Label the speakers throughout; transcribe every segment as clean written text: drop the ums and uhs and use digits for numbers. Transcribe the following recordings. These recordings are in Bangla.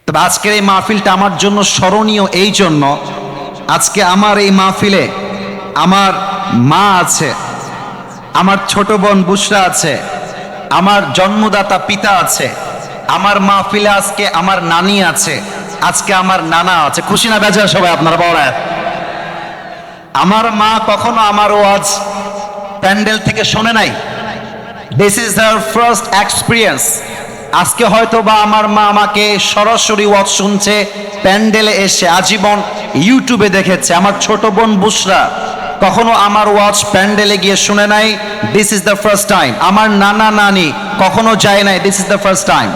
Speaker 1: তবে আজকের এই মাহফিলটা আমার জন্য স্মরণীয় এই জন্য, আজকে আমার এই মাহফিলে আমার মা আছে, আমার ছোট বোন বুশরা আছে, আমার জন্মদাতা পিতা আছে, আমার মাহফিলে আজকে আমার নানি আছে, আজকে আমার নানা আছে। খুশি না বেজার সবাই আপনারা বলেন? আমার মা কখনো আমার ওয়াজ প্যান্ডেল থেকে শোনে নাই। This is her first experience. আজকে হয়তো বা আমার মা আমাকে সরাসরি ওয়াজ শুনছে, প্যান্ডেলে এসে আজীবন ইউটিউবে দেখেছে। আমার ছোট বোন বুশরা কখনো আমার ওয়াজ প্যান্ডেলে গিয়ে শুনে নাই, this is the first time. আমার নানা নানি কখনো যায় নাই, this is the first time.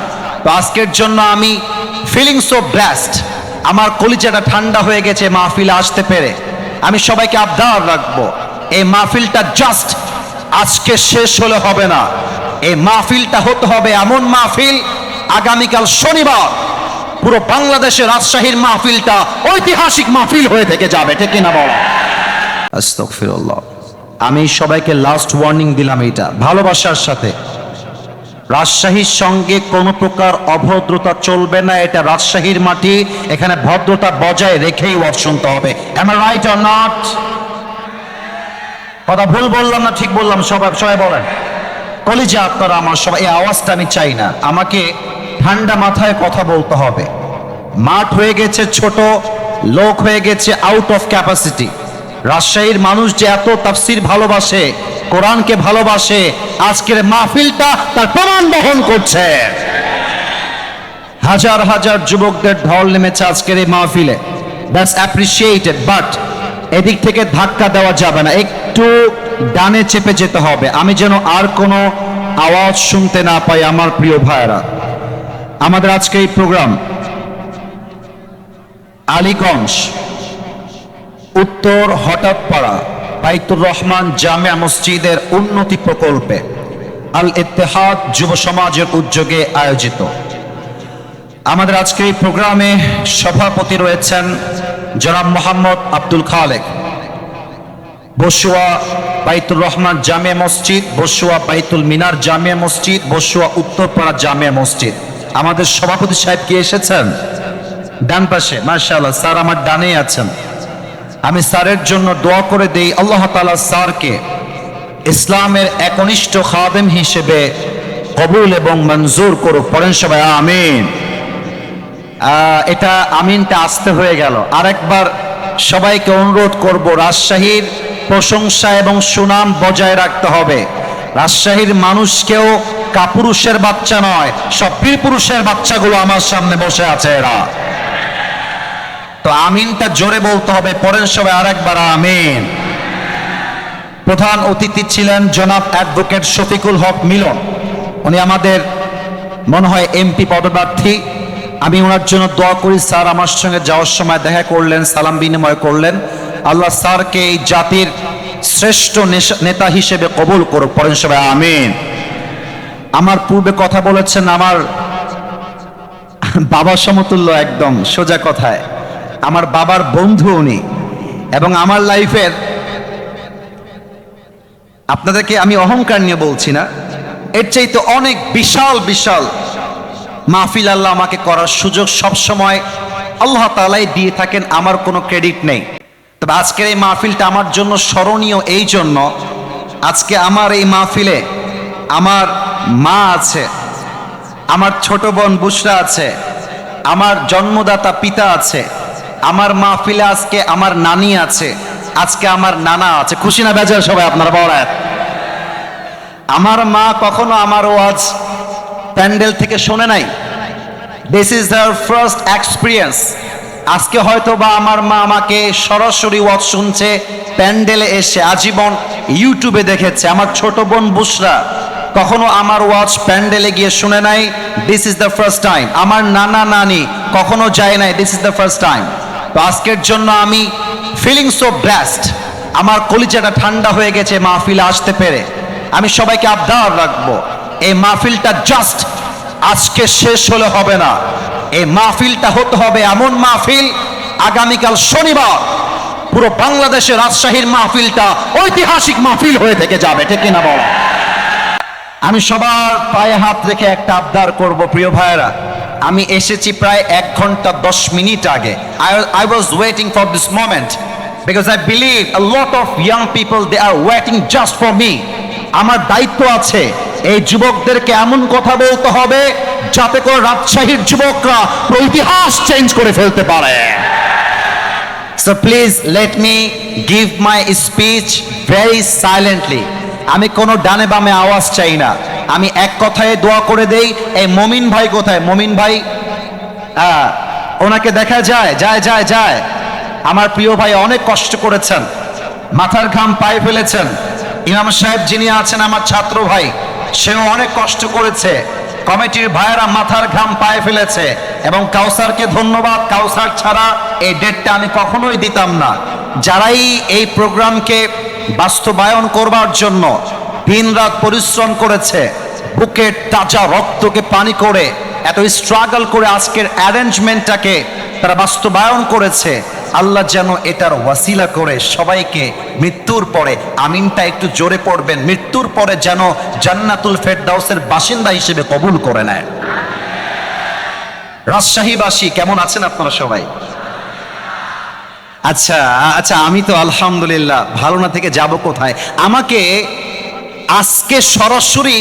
Speaker 1: তো আজকের জন্য আমি ফিলিং সো ব্লেসড। আমার কলিজাটা ঠান্ডা হয়ে গেছে মাহফিলে আসতে পেরে। আমি সবাইকে আবদার রাখবো, এই মাহফিলটা জাস্ট আজকে শেষ হলে হবে না, এই মাহফিলটা হতে হবে এমন মাহফিল, আগামীকাল শনিবার পুরো বাংলাদেশের রাজশাহীর মাহফিলটা ঐতিহাসিক মাহফিল হয়ে থেকে যাবে, ঠিক কিনা বলো? আস্তাগফিরুল্লাহ। আমি সবাইকে লাস্ট ওয়ার্নিং দিলাম, এইটা ভালোবাসার সাথে। রাজশাহীর সঙ্গে কোনো প্রকার অভদ্রতা চলবে না, এটা রাজশাহীর মাটি, এখানে ভদ্রতা বজায় রেখেই ওয়াজ শুনতে হবে। am I right or not? কথা ভুল বললাম না ঠিক বললাম? সবাই বলেন কলিজা আপনারা আমার সবাই। এই আওয়াজটা আমি চাই না, আমাকে ঠান্ডা মাথায় কথা বলতে হবে। মাঠ হয়ে গেছে ছোট, লোক হয়ে গেছে আউট অফ ক্যাপাসিটি। রাজশাহীর মানুষ যে এত তাফসীর ভালোবাসে, কোরআনকে ভালোবাসে, আজকের মাহফিলটা তার প্রমাণ বহন করছে। হাজার হাজার যুবকদের ঢল নেমেছে আজকের এই মাহফিলে, দ্যাটস অ্যাপ্রিসিয়েটেড। বাট এদিক থেকে ধাক্কা দেওয়া যাবে না, একটু ডানে চেপে যেতে হবে, আমি যেন আর কোনো আওয়াজ শুনতে না পাই। আমার প্রিয় ভাইয়েরা, আমাদের আজকে এই প্রোগ্রাম আলীগঞ্জ উত্তর হঠাৎপাড়া বাইতুর রহমান জামিয়া মসজিদের উন্নতি প্রকল্পে আল ইত্তেহাদ যুব সমাজের উদ্যোগে আয়োজিত। আমাদের আজকে এই প্রোগ্রামে সভাপতি রয়েছেন জনাব মোহাম্মদ আব্দুল খালেক, বসুয়া বাইতুর রহমান জামিয়া মসজিদ, বসুয়া বাইতুল মিনার জামিয়া মসজিদ, বসুয়া উত্তরপাড়া জামিয়া মসজিদ। আমাদের সভাপতি সাহেব কি এসেছেন? ডান পাশে, মাশাআল্লাহ, স্যার আমার ডানেই আছেন। আমি স্যারের জন্য দোয়া করে দেই, আল্লাহ তাআলা স্যারকে ইসলামের একনিষ্ঠ খাদেম হিসেবে কবুল এবং মঞ্জুর করুক। পড়েন সবাই আমিন। এটা আমিনটা আসতে হয়ে গেল। আরেকবার সবাইকে অনুরোধ করব, রাজশাহীর প্রশংসা এবং সুনাম বজায় রাখতে হবে। রাজশাহীর মানুষকেও কাপুরুষের বাচ্চা নয়, সব পীর পুরুষের বাচ্চাগুলো আমার সামনে বসে আছে এরা। তো আমিনটা জোরে বলতে হবে। পড়েন সবাই আরেকবার আমিন। প্রধান অতিথি ছিলেন জনাব অ্যাডভোকেট শফিকুল হক মিলন, উনি আমাদের মনে হয় এমপি পদপ্রার্থী। আমি ওনার জন্য দোয়া করি। স্যার আমার সঙ্গে যাওয়ার সময় দেখা করলেন, সালাম বিনিময় করলেন। আল্লাহ স্যারকে এই জাতির শ্রেষ্ঠ নেতা হিসেবে কবুল করুক। পড়েন সবাই আমিন। আমার পূর্বে কথা বলেছেন আমার বাবা সমতুল্য, একদম সোজা কথায় আমার বাবার বন্ধু উনি, এবং আমার লাইফের, আপনাদেরকে আমি অহংকার নিয়ে বলছি না, এর চাইতে অনেক বিশাল বিশাল মাহফিল আল্লাহ আমাকে করার সুযোগ সবসময় আল্লাহ তাআলাই দিয়ে থাকেন, আমার কোনো ক্রেডিট নেই। তবে আজকের এই মাহফিলটা আমার জন্য স্মরণীয় এই জন্য, আজকে আমার এই মাহফিলে আমার মা আছে, আমার ছোট বোন বুশরা আছে, আমার জন্মদাতা পিতা আছে, আমার মাহফিলে আজকে আমার নানি আছে, আজকে আমার নানা আছে। খুশি না বেজার সবাই আপনারা বলেন? আমার মা কখনো আমার ওয়াজ প্যান্ডেল থেকে শোনে নাই। This is her first experience. আজকে হয়তো বা আমার মা আমাকে সরাসরি ওয়াজ শুনছে, প্যান্ডেলে এসে আজীবন ইউটিউবে দেখেছে। আমার ছোট বোন বুশরা কখনো আমার ওয়াজ প্যান্ডেলে গিয়ে শুনে নাই, this is the first time. আমার নানা নানি কখনো যায় নাই, this is the first time. তো আজকের জন্য আমি ফিলিং সো ব্লেসড। আমার কলিজাটা ঠান্ডা হয়ে গেছে মাহফিলে আসতে পেরে। আমি সবাইকে আবদার রাখবো, এই মাহফিলটা জাস্ট আজকে শেষ হলে হবে না, এই মাহফিলটা হতে হবে এমন মাহফিল, আগামীকাল শনিবার পুরো বাংলাদেশের রাজশাহীর মাহফিলটা ঐতিহাসিক মাহফিল হয়ে থেকে যাবে, ঠিক কিনা বলো? আমি সবার পায়ে হাত রেখে একটা আবদার করব, প্রিয় ভাইয়েরা, আমি এসেছি প্রায় 1 ঘন্টা 10 মিনিট আগে। I was waiting for this moment because I believe a lot of young people they are waiting just for me. আমার দায়িত্ব আছে এই যুবকদেরকে এমন কথা বলতে হবে যাতে করে রাজশাহীর যুবকরা ইতিহাস চেঞ্জ করে ফেলতে পারে। So please let me give my speech very silently. আমি কোনো ডানে বামে আওয়াজ চাই না, আমি এক কথায় দোয়া করে দেই। এই মমিন ভাই কোথায়? মমিন ভাই ওনাকে দেখা যায়? যায় যায় যায়। আমার প্রিয় ভাই অনেক কষ্ট করেছেন, মাথার ঘাম পায়ে ফেলেছেন। ইমাম সাহেব যিনি আছেন আমার ছাত্র ভাই, সেও অনেক কষ্ট করেছে। কমিটির ভাইয়েরা মাথার ঘাম পায়ে ফেলেছে এবং কাউসারকে ধন্যবাদ। কাউসার ছাড়া এই ডেটটা আমি কখনোই দিতাম না। যারাই এই প্রোগ্রামকে বাস্তবায়ন করবার জন্য দিনরাত পরিশ্রম করেছে, বুকের তাজা রক্তকে পানি করে এত স্ট্রাগল করে আজকের অ্যারেঞ্জমেন্টটাকে তারা বাস্তবায়ন করেছে, আল্লাহ যেন এটার ওয়াসিলা করে সবাইকে মৃত্যুর পরে, আমিনটা একটু জোরে পড়বেন, মৃত্যুর পরে যেন জান্নাতুল ফেরদাউসের বাসিন্দা হিসেবে কবুল করে নেয়। রাজশাহীবাসী কেমন আছেন আপনারা সবাই? আচ্ছা আচ্ছা, আমি তো আলহামদুলিল্লাহ, ভালো না থেকে যাব কোথায়? আমাকে আজকে সরাসরি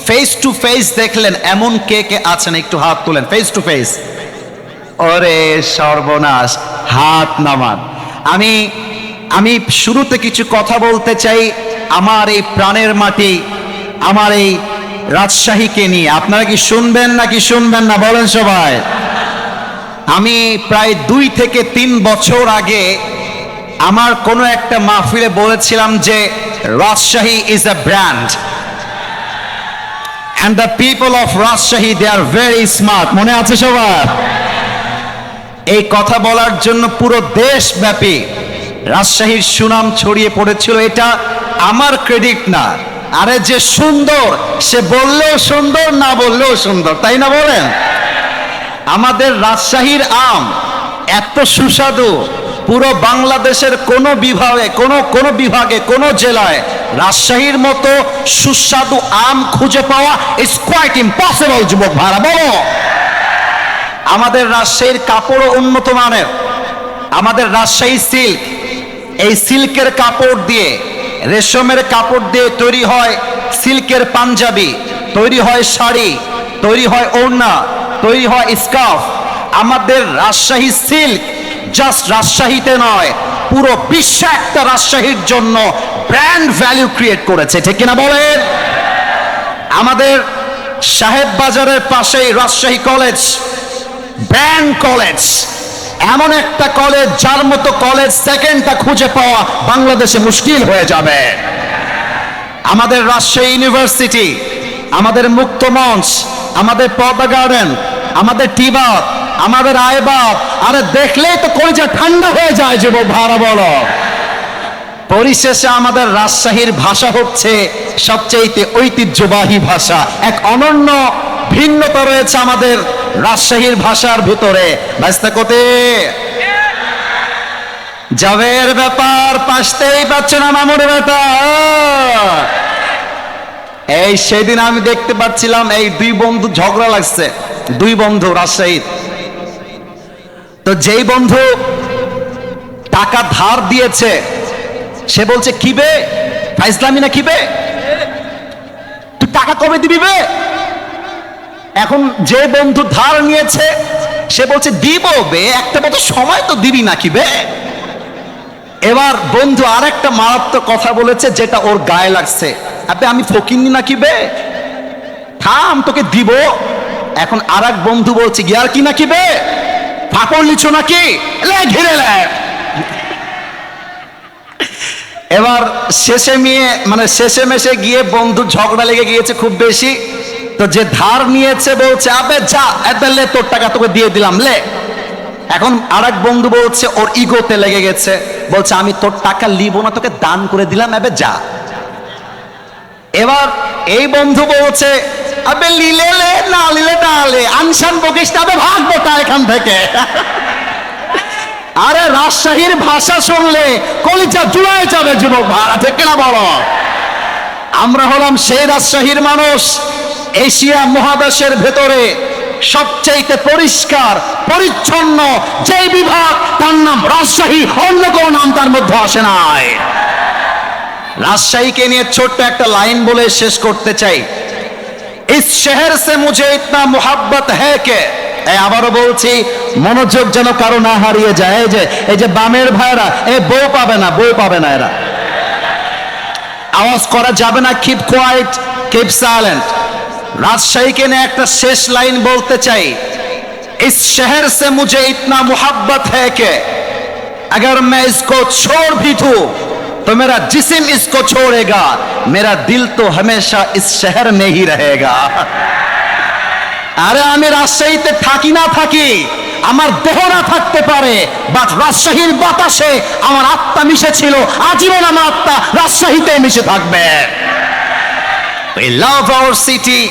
Speaker 1: ফেস টু ফেস দেখলেন এমন কে কে আছেন একটু হাত তোলেন। ফেস টু ফেস, ওরে সর্বনাশ, হাত নামান। আমি শুরুতে কিছু কথা বলতে চাই আমার এই প্রাণের মাটি, আমার এই রাজশাহীকে নিয়ে। আপনারা কি শুনবেন নাকি শুনবেন না বলেন সবাই? আমি প্রায় 2 থেকে 3 বছর আগে আমার কোনো একটা মাহফিলে বলেছিলাম যে Rajshahi is a brand and the people of Rajshahi they are very smart। মনে আছে সবার? এই কথা বলার জন্য পুরো দেশব্যাপী রাজশাহীর সুনাম ছড়িয়ে পড়েছিল। এটা আমার ক্রেডিট না, আরে যে সুন্দর সে বললেও সুন্দর, না বললেও সুন্দর, তাই না বলেন? আমাদের রাজশাহীর আম এত সুস্বাদু, পুরো বাংলাদেশের কোনো বিভাগে কোনো জেলায় রাজশাহীর মতো সুস্বাদু আম খুঁজে পাওয়া ইজ কোয়াইট ইম্পসিবল। যুবক ভাড়া বলো, আমাদের রাজশাহীর কাপড়ও উন্নত মানের। আমাদের রাজশাহী সিল্ক, এই সিল্কের কাপড় দিয়ে, রেশমের কাপড় দিয়ে তৈরি হয় সিল্কের পাঞ্জাবি, তৈরি হয় শাড়ি, তৈরি হয় ওড়না, তৈরি হয় স্কার্ফ। আমাদের রাজশাহী সিল্ক জাস্ট রাজশাহীতে নয়, পুরো বিশ্বে একটা রাজশাহীর জন্য ব্র্যান্ড ভ্যালু ক্রিয়েট করেছে, ঠিক কিনা বলেন? আমাদের সাহেব বাজারের পাশেই রাজশাহী কলেজ, ব্র্যান্ড কলেজ, এমন একটা কলেজ যার মতো কলেজ সেকেন্ডটা খুঁজে পাওয়া বাংলাদেশে মুশকিল হয়ে যাবে। আমাদের রাজশাহী ইউনিভার্সিটি, আমাদের মুক্ত মঞ্চ, আমাদের পদ্মা গার্ডেন, আমাদের টিবাব, আমাদের আয়বাব, আরে দেখলেই তো কলিজা ঠান্ডা হয়ে যায়। যুবক ভাড়া বলো, পরিশেষে আমাদের রাজশাহীর ভাষা হচ্ছে সবচেয়ে ঐতিহ্যবাহী ভাষা। এক অনন্য ভিন্নতা রয়েছে আমাদের রাজশাহীর ভাষার ভিতরে। ভাইস্তা কোতে যাবের ব্যাপার, পাশতেই পাচ্ছে না মামুর ব্যাপার। এই সেদিন আমি দেখতে পাচ্ছিলাম এই 2 বন্ধু ঝগড়া লাগছে, 2 বন্ধু রাজশাহীর। তো যেই বন্ধু টাকা ধার দিয়েছে সে বলছে কি বে ফাইজলামি না, কি বে তুই টাকা কবে দিবি বে? এখন যে বন্ধু ধার নিয়েছে সে বলছে দিব বে, একটা মতো সময় তো দিবি নাকি বে। এবার বন্ধু আরেকটা মারাত্মক কথা বলেছে যেটা ওর গায়ে লাগছে, আবে আমি ফকিন্নি নাকি বে, থাম তোকে দিব। এখন আরেক বন্ধু বলছে গিয়ার কি নাকি বে, ফাঁকড় লিছো নাকি, লে ঘিরে লে। এবার শেষে মেশে গিয়ে বন্ধু ঝগড়া লেগে গিয়েছে খুব বেশি। তো যে ধার নিয়েছে বলছে আবে যা, এত লে তোর টাকা তোকে দিয়ে দিলাম লে। এখন আরেক বন্ধু বলছে, ওর ইগোতে লেগে গেছে, বলছে আমি তোর টাকা লিব না, তোকে দান করে দিলাম, এবে যা। এবার এই বন্ধু বলছে আবে লিলে লে, না লিলে না লে, আনসান বকিস না, আবে ভাগবো তা এখান থেকে। আরে রাজশাহীর ভাষা শুনলে কলিজা জুড়ায় যাবে যুবক ভাড়া, ঠিক না বলো? আমরা হলাম সেই রাজশাহীর মানুষ, এশিয়া মহাদেশের ভেতরে সবচাইতে পরিষ্কার পরিচ্ছন্ন যে বিভাগ তার নাম রাজশাহী, অন্য কোন নাম তার মধ্যে আসে নাই। রাজশাহীকে নিয়ে ছোট্ট একটা লাইন বলে শেষ করতে চাই। ইস শহর সে মুঝে ইতনা মোহাব্বত হ্যায় কে, আবারও বলছি, মনোযোগ যেন কারো না হারিয়ে যায়। এই যে বামের ভাইরা, বউ পাবে না, বউ পাবে না, এরা আওয়াজ করা যাবে না, কিপ কোয়াইট, কিপ সাইলেন্ট। রাজশাহীকে নিয়ে একটা শেষ লাইন বলতে চাই। इस शहर से मुझे इतना मोहब्बत है कि अगर मैं इसको छोड़ भी दूं तो मेरा जिस्म इसको छोड़ेगा, मेरा दिल तो हमेशा इस शहर में ही रहेगा। আরে আমি রাজশাহীতে থাকি না থাকি, আমার দেহ না থাকতে পারে, বাট রাজশাহীর বাতাসে আমার আত্মা মিশে ছিল, আজীবন আমার আত্মা রাজশাহীতে মিশে থাকবে। We love our city,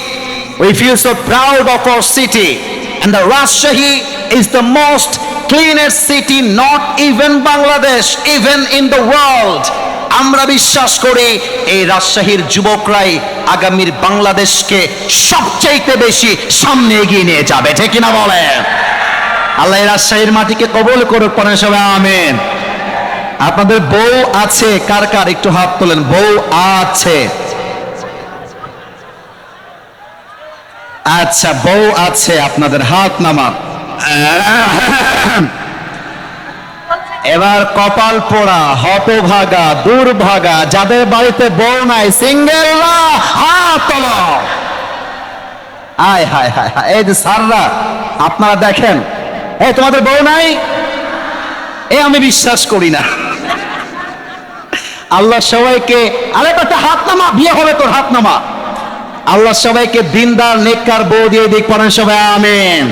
Speaker 1: we feel so proud of our city, and the Rajshahi is the most cleanest city, not even Bangladesh, even in the world. আমরা বিশ্বাস করি এই রাজশাহীর যুবকরাই আগামীর বাংলাদেশকে সবচেয়ে বেশি সামনে এগিয়ে নিয়ে যাবে, ঠিক কিনা বলেন? আল্লাহ এই রাজশাহীর মাটিকে কবুল করুক, পড়েন সবাই আমিন। আপনাদের বউ আছে কার কার, একটু হাত তোলেন। বউ আছে? আচ্ছা, বউ আছে আপনাদের, হাত নামান। এবার কপাল পোড়া, হতভাগা, দুর্ভাগা যাদের বাড়িতে বউ নাই, সিঙ্গেলরা হাত তোলো। আয় হায় হায় হায়, এই যে স্যাররা আপনারা দেখেন, তোমাদের বউ নাই, আমি বিশ্বাস করি না। আল্লাহ সবাইকে, আরে একটা হাত নামা, বিয়ে হবে তোর, হাত নামা। আল্লাহ সবাইকে দিনদার নেককার বউ দিয়ে দিক, পড়েন সবাই আমিন।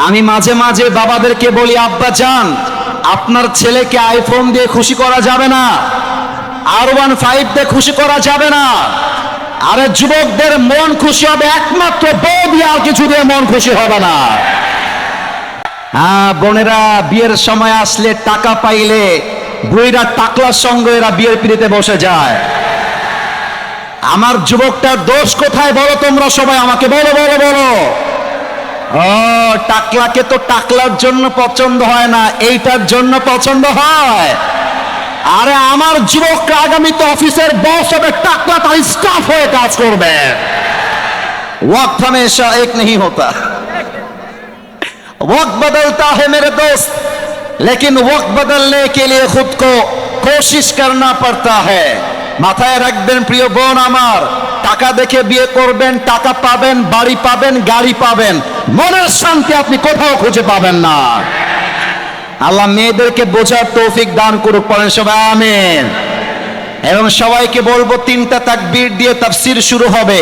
Speaker 1: আমি মাঝে মাঝে বাবাদেরকে বলি, আব্বা জান, আপনার ছেলেকে আইফোন দিয়ে খুশি করা যাবে না, R15 দিয়ে খুশি করা যাবে না। আরে যুবকদের মন খুশি হবে একমাত্র বউ দিয়ে, আর কিছু দিয়ে মন খুশি হবে না। হ্যাঁ বোনেরা, বিয়ের সময় আসলে টাকা পাইলে বুড়িরা টাকলার সঙ্গে এরা বিয়ের পিড়িতে বসে যায়। আমার যুবকটার দোষ কোথায় বলো তোমরা সবাই আমাকে, বলো বলো বলো। ও, টাকলাকে তো টাকলার জন্য পছন্দ হয় না, এইটার জন্য পছন্দ হয়। আরে আমার যুবকরা আগামীতে অফিসের বস হবে, টাকলা তার স্টাফ হয়ে কাজ করবে। वक्त हमेशा एक नहीं होता, वक्त बदलता है मेरे दोस्त, लेकिन वक्त बदलने के लिए खुद को कोशिश करना पड़ता है। মাথায় রাখবেন প্রিয় বোন আমার, টাকা দেখে বিয়ে করবেন, টাকা পাবেন, বাড়ি পাবেন, গাড়ি পাবেন, মনের শান্তি আপনি কোথাও খুঁজে পাবেন না। আল্লাহ মেয়েদেরকে বোঝার তৌফিক দান করুক, পড়েন সবাই আমিন। এবং সবাইকে বলবো, 3টা তাকবীর দিয়ে তাফসীর শুরু হবে।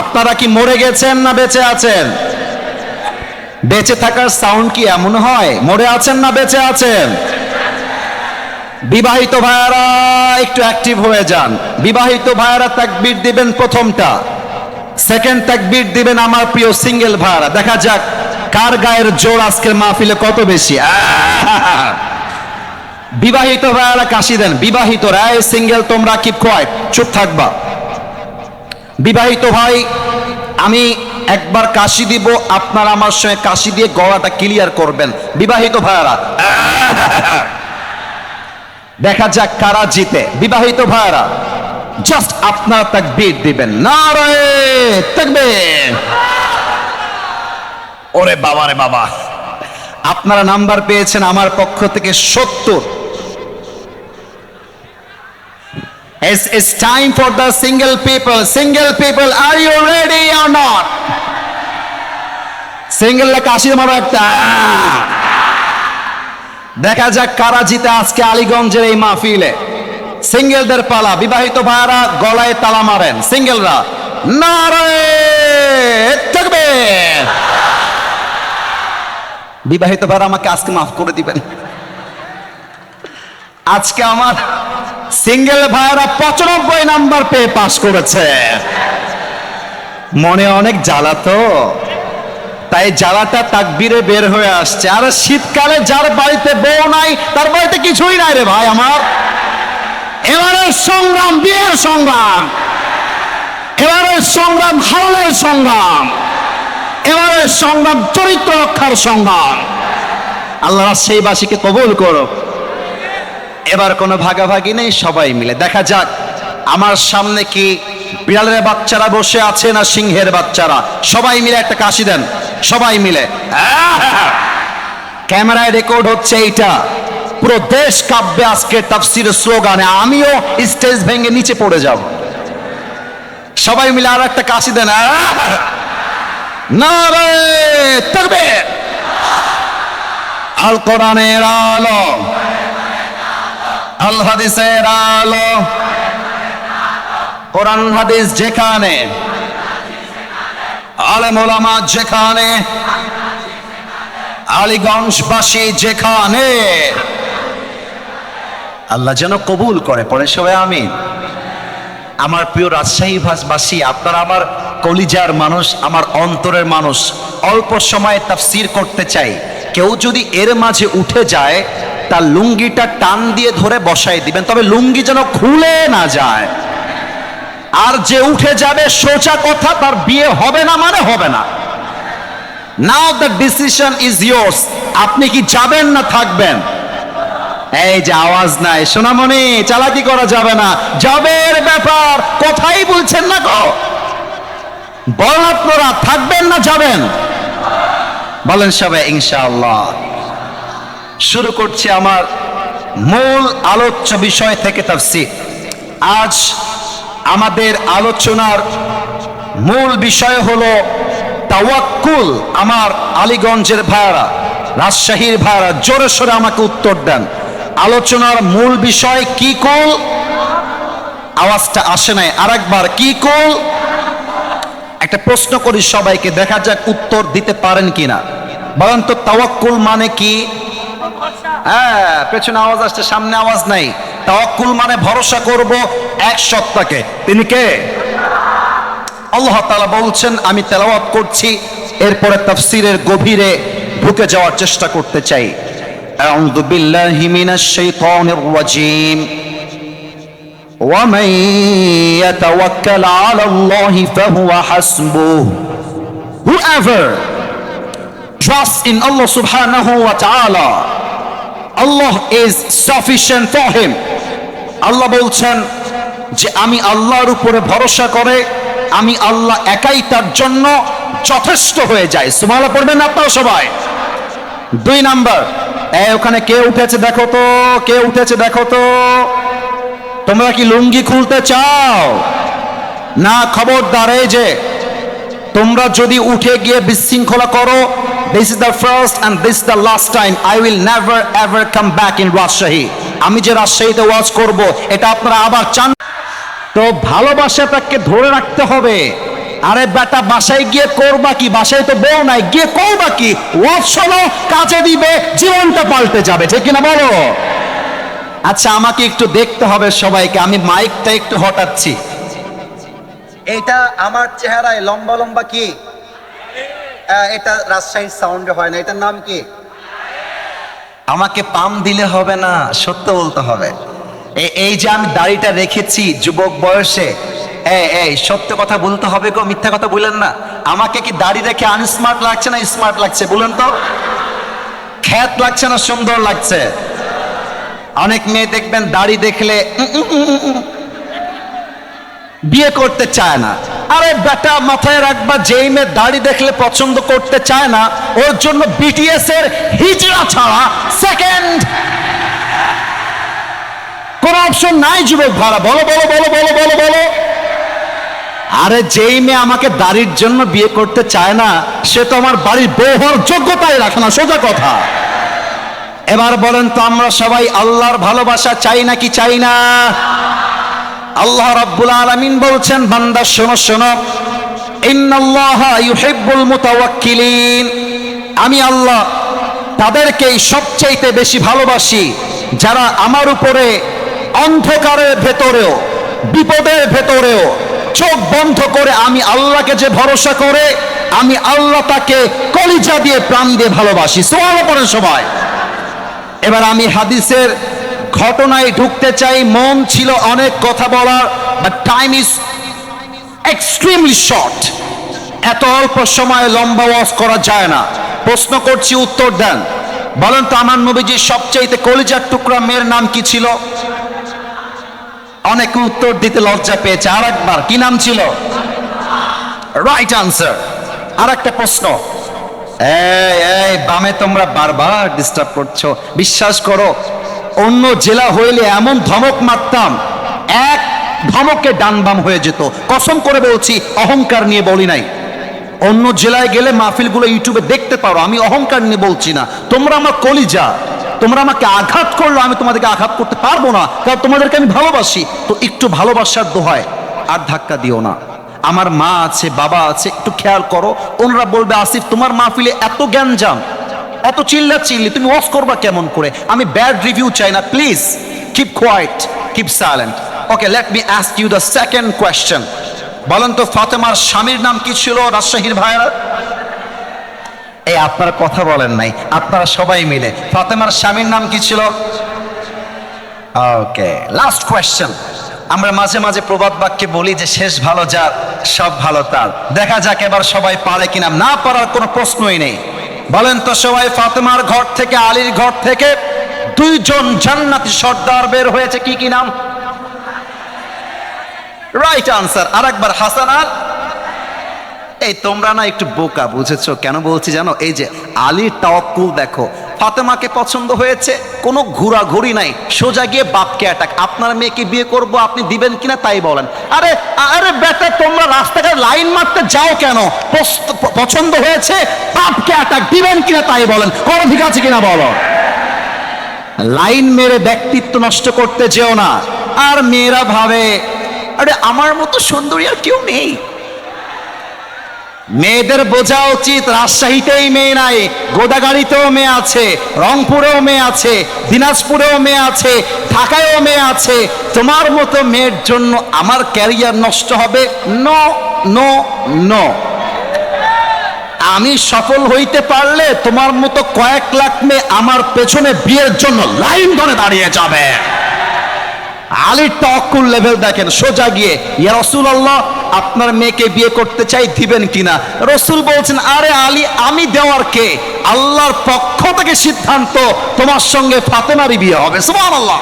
Speaker 1: আপনারা কি মরে গেছেন না বেঁচে আছেন? বেঁচে থাকার সাউন্ড কি এমন হয়? মরে আছেন না বেঁচে আছেন? বিবাহিত ভাইয়ারা একটু অ্যাক্টিভ হয়ে যান। বিবাহিত ভাইয়ারা তাকবীর দিবেন প্রথমটা, সেকেন্ড তাকবীর দিবেন আমার প্রিয় সিঙ্গেল ভাইয়ারা। দেখা যাক কার গায়ের জোর আজকের মাহফিলে কত বেশি। বিবাহিত ভাইয়ারা কাশি দেন, বিবাহিতরা। সিঙ্গেল তোমরা কিপ কোয়াইট, চুপ থাকবা। বিবাহিত ভাই, আমি একবার কাশি দিব, আপনারা আমার সঙ্গে কাশি দিয়ে গলাটা ক্লিয়ার করবেন। বিবাহিত ভাইয়ারা, দেখা যাক কারা জিতে। বিবাহিত ভাইরা জাস্ট আপনারা তাকবীর দিবেন, নারে তাকবীর। ওরে বাবা রে বাবা, আপনারা নাম্বার পেয়েছেন আমার পক্ষ থেকে 70। It's time for the single people. Single people, are you ready or not? Single লা কাশি মারো একটা। দেখা যাক কারা জিতে আজকে আলীগঞ্জের এই মাহফিলে। সিঙ্গেলদের পালা। বিবাহিত ভাইরা গলায় তালা মারেন, সিঙ্গেলরা নারে তাকবীর। বিবাহিত ভাইরা আমাকে আজকে মাফ করে দিবেন। আজকে আমার সিঙ্গেল ভাইরা 95 নাম্বার পেয়ে পাস করেছে। মনে অনেক জ্বালা তো, তাই জ্বালাটা তাকবীরে বের হয়ে আসছে। আর শীতকালে যার বাড়িতে বউ নাই তার বাড়িতে কিছুই নাই রে ভাই আমার। এবারের সংগ্রাম বিয়ের সংগ্রাম, এবারের সংগ্রাম হালালের সংগ্রাম। এবারে সংগ্রাম চরিত্র রক্ষার সংগ্রাম। আল্লাহ রাজশাহীবাসীকে কবুল করো। এবার কোনো ভাগাভাগি নেই, সবাই মিলে দেখা যাক আমার সামনে কি বিড়ালের বাচ্চারা বসে আছে না সিংহের বাচ্চারা। সবাই মিলে একটা কাশি দেন, সবাই মিলে। ক্যামেরায় রেকর্ড হচ্ছে এইটা, পুরো দেশ কাঁপবে আজকে তাফসীরের স্লোগানে। আমিও স্টেজ ভেঙে নিচে পড়ে যাব। সবাই মিলে আর একটা কাশি দেন। নারে তাকবীর। আল কোরআনের আলো, আল হাদিসের আলো। কোরআন হাদিস যেখানে, আলেম ওলামা যেখানে, আলীগঞ্জবাসী যেখানে, আল্লাহ যেন কবুল করে। পরে সবাই আমিন। আমার প্রিয় রাজশাহীবাসী, আপনারা আমার কলিজার মানুষ, আমার অন্তরের মানুষ। অল্প সময়ে তাফসীর করতে চাই। কেউ যদি এর মাঝে উঠে যায়, তার লুঙ্গিটা টান দিয়ে ধরে বসাই দিবেন, তবে লুঙ্গি যেন খুলে না যায়। আর যে উঠে যাবে, সোজা কথা, তার বিয়ে হবে না মানে হবে না। নাও দ্য ডিসিশন ইজ ইয়োর্স। আপনি কি যাবেন না থাকবেন? এই যে আওয়াজ নাই, সোনামণি, চালাকি করা যাবে না। যাবের ব্যাপার, কথাই বলছেন না গো। বলেন আপনারা থাকবেন না যাবেন? বলেন সবাই ইনশাআল্লাহ। শুরু করছি আমার মূল আলোচ্য বিষয় থেকে তাফসীর। আজ আমাদের আলোচনার মূল বিষয় হলো তাওয়াক্কুল। আমার আলীগঞ্জের ভাইরা, রাজশাহীর ভাইরা, জোরে সোরে আমাকে উত্তর দেন। আলোচনার মূল বিষয় কি কুল? আওয়াজটা আসে নাই, আরেকবার কি কুল? একটা প্রশ্ন করি সবাইকে, দেখা যাক উত্তর দিতে পারেন কিনা। বলেন তো তাওয়াক্কুল মানে কি? হ্যাঁ, পেছনে আওয়াজ আসছে, সামনে আওয়াজ নাই। তাওয়াক্কুল মানে ভরসা করব এক সত্তাকে। তিনি কে? আল্লাহ তাআলা বলছেন। আমি তেলাওয়াত করছি, এরপরে তাফসীরের গভীরে ঢুকে যাওয়ার চেষ্টা করতে চাই। আউযু বিল্লাহি মিনাশ শাইতানির রাজীম। ومن يتوكل على الله فهو حسبه. Whoever trusts in Allah subhanahu wa ta'ala, Allah is sufficient for him. আল্লাহ বলছেন যে আমি আল্লাহর উপরে ভরসা করে, আমি আল্লাহ একাই তার জন্য যথেষ্ট হয়ে যাই। সুবহানাল্লাহ পড়বেন আপনারা সবাই। 2 নাম্বার, ওখানে কে উঠেছে দেখো তো, কে উঠেছে দেখো তো। তোমরা কি লুঙ্গি খুলতে চাও না? খবরদার, এই যে তোমরা যদি উঠে গিয়ে বিশৃঙ্খলা করো, this is the first and this is the last time I will never ever come back in Rajshahi. আমি যে রাজশাহীতে ওয়াজ করব, এটা আপনারা আবার চান তো ভালোবাসাটাকে ধরে রাখতে হবে। আরে বেটা, বাসায় গিয়ে করবা কি? বাসায় তো বউ নাই, গিয়ে করবা কি? ওয়াজ শোনো, কাজে দিবে, জীবনটা পাল্টে যাবে, ঠিক কিনা বলো? আচ্ছা, আমাকে একটু দেখতে হবে সবাইকে। আমি মাইকটা একটু হটাচ্ছি। এটা আমার চেহারায় লম্বা লম্বা কি? এটা রাজশাহীর সাউন্ডে হয় না, এটার নাম কি? আমাকে পাম দিলে হবে না, সত্য বলতে হবে। এই যে আমি দাড়িটা রেখেছি যুবক বয়সে, এই সত্য কথা বলতে হবে গো, মিথ্যা কথা বলেন না। আমাকে কি দাড়ি রেখে আনস্মার্ট লাগছে না স্মার্ট লাগছে? বলেন তো। খ্যাত লাগছে না সুন্দর লাগছে? অনেক মেয়ে দেখবেন দাড়ি দেখলে বিয়ে করতে চায় না। আরে বেটা, মাথায় রাখবা, যেই মেয়ে দাড়ি দেখলে পছন্দ করতে চায় না, ওর জন্য বিটিএস এর হিজড়া ছাড়া সেকেন্ড কোন অপশন নাই। যুবক ভাড়া, বলো বলো বলো বলো বলো বলো। আরে যেই মেয়ে আমাকে দাড়ির জন্য বিয়ে করতে চায় না, সে তো আমার বাড়ির বউ হওয়ার যোগ্যতাই রাখে না, সোজা কথা। এবার বলেন তো, আমরা সবাই আল্লাহর ভালোবাসা চাই নাকি চাই না? আল্লাহ রাব্বুল আলামিন বলছেন, বান্দা শোনো শোনো, ইন্নাল্লাহা ইউহিব্বুল মুতাওয়াক্কিলিন। আমি আল্লাহ তাদেরকেই সবচাইতে বেশি ভালোবাসি যারা আমার উপরে অন্ধকারের ভেতরেও, বিপদের ভেতরেও চোখ বন্ধ করে আমি আল্লাহকে যে ভরসা করে, আমি আল্লাহ তাকে কলিজা দিয়ে প্রাণ দিয়ে ভালোবাসি। সুবহানাল্লাহ পড়েন সবাই। এবার আমি হাদিসের ঘটনায় ঢুকতে চাই। মন ছিল অনেক কথা বলার, but time is extremely short. এত অল্প সময়ে লম্বা ওয়াজ করা যায় না। প্রশ্ন করছি, উত্তর দেন। বলেন তো, আমার নবীজির সবচেয়ে কলিজার টুকরা মেয়ের নাম কি ছিল? অনেকে উত্তর দিতে লজ্জা পেয়েছে। আর একবার, কি নাম ছিল? Right answer. আর একটা প্রশ্ন, এই বামে তোমরা বারবার ডিস্টার্ব করছো। বিশ্বাস করো, অন্য জেলা হইলে এমন ধমক মারতাম, এক ধমকে ডান বাম হয়ে যেত। কসম করে বলছি, অহংকার নিয়ে বলি নাই। অন্য জেলায় গেলে মাহফিলগুলো ইউটিউবে দেখতে পারো, আমি অহংকার নিয়ে বলছি না। তোমরা আমার কলিজা, তোমরা আমাকে আঘাত করলো, আমি তোমাদেরকে আঘাত করতে পারবো না, কারণ তোমাদেরকে আমি ভালোবাসি। তো একটু ভালোবাসার দোহায় আর ধাক্কা দিও না। আমার মা আছে, বাবা আছে, একটু খেয়াল করো। ওনারা বলবে, আসিফ তোমার মাহফিলে এত জ্ঞানজাম, এত চিল্লা চিল্লি, তুমি ওয়াজ করবা কেমন করে? আমি ব্যাড রিভিউ চাই না, please keep quiet, keep silent. Okay, let me ask you the second question. বলেন তো, ফাতেমার স্বামীর নাম কি ছিল? রাজশাহীর ভাইরা, এই আপনারা কথা বলেন নাই, আপনারা সবাই মিলে, ফাতেমার স্বামীর নাম কি ছিল? ওকে, লাস্ট কোয়েশ্চেন। আমরা মাঝে মাঝে প্রবাদ বাক্যে বলি যে শেষ ভালো যার সব ভালো তার। দেখা যাক এবার সবাই পারে কিনা। না পারার কোনো প্রশ্নই নেই। বলেন তো সবাই, ফাতেমার ঘর থেকে, আলীর ঘর থেকে দুইজন জান্নাতি সর্দার বের হয়েছে, কি কি নাম? Right answer. আর একবার, হাসান আর, এই তোমরা না একটু বোকা, বুঝেছো কেন বলছি জানো? এই যে আলীর তাওয়াক্কুল দেখো, ফাতেমাকে পছন্দ হয়েছে, কোনো ঘোরাঘুরি নাই, সোজা গিয়ে বাপকে অ্যাটাক। আপনার মেয়েকে বিয়ে করব, আপনি দিবেন কিনা তাই বলেন। আরে আরে বেটা, তোমরা রাস্তাঘাটে লাইন মারতে যাও কেন? পছন্দ হয়েছে, বাপকে অ্যাটাক, দিবেন কিনা তাই বলেন। কোন ঠিক আছে কিনা বলো। লাইন মেরে ব্যক্তিত্ব নষ্ট করতে যেও না। আর মেয়েরা ভাবে, আরে আমার মতো সুন্দরী আর কেউ নেই। মেয়েদের বোঝা উচিত, রাজশাহীতেই মেয়ে নাই, গোদাগাড়িতেও মেয়ে আছে, রংপুরেও মেয়ে আছে, দিনাজপুরেও মেয়ে আছে, ঢাকায়ও মেয়ে আছে। তোমার মতো মেয়ের জন্য আমার ক্যারিয়ার নষ্ট হবে? No no no. আমি সফল হইতে পারলে তোমার মতো কয়েক লাখ মেয়ে আমার পেছনে বিয়ের জন্য লাইন ধরে দাঁড়িয়ে যাবে। আলীর তাওয়াক্কুল লেভেল দেখেন, সোজা গিয়ে, ইয়া রাসূলুল্লাহ আপনার মেয়েকে বিয়ে করতে চাই, দিবেন কিনা? রসুল বলছেন, আরে আলী, আমি দেওয়ার কে? আল্লাহর পক্ষ থেকে সিদ্ধান্ত, তোমার সঙ্গে ফাতেমারই বিয়ে হবে। সুবহানাল্লাহ।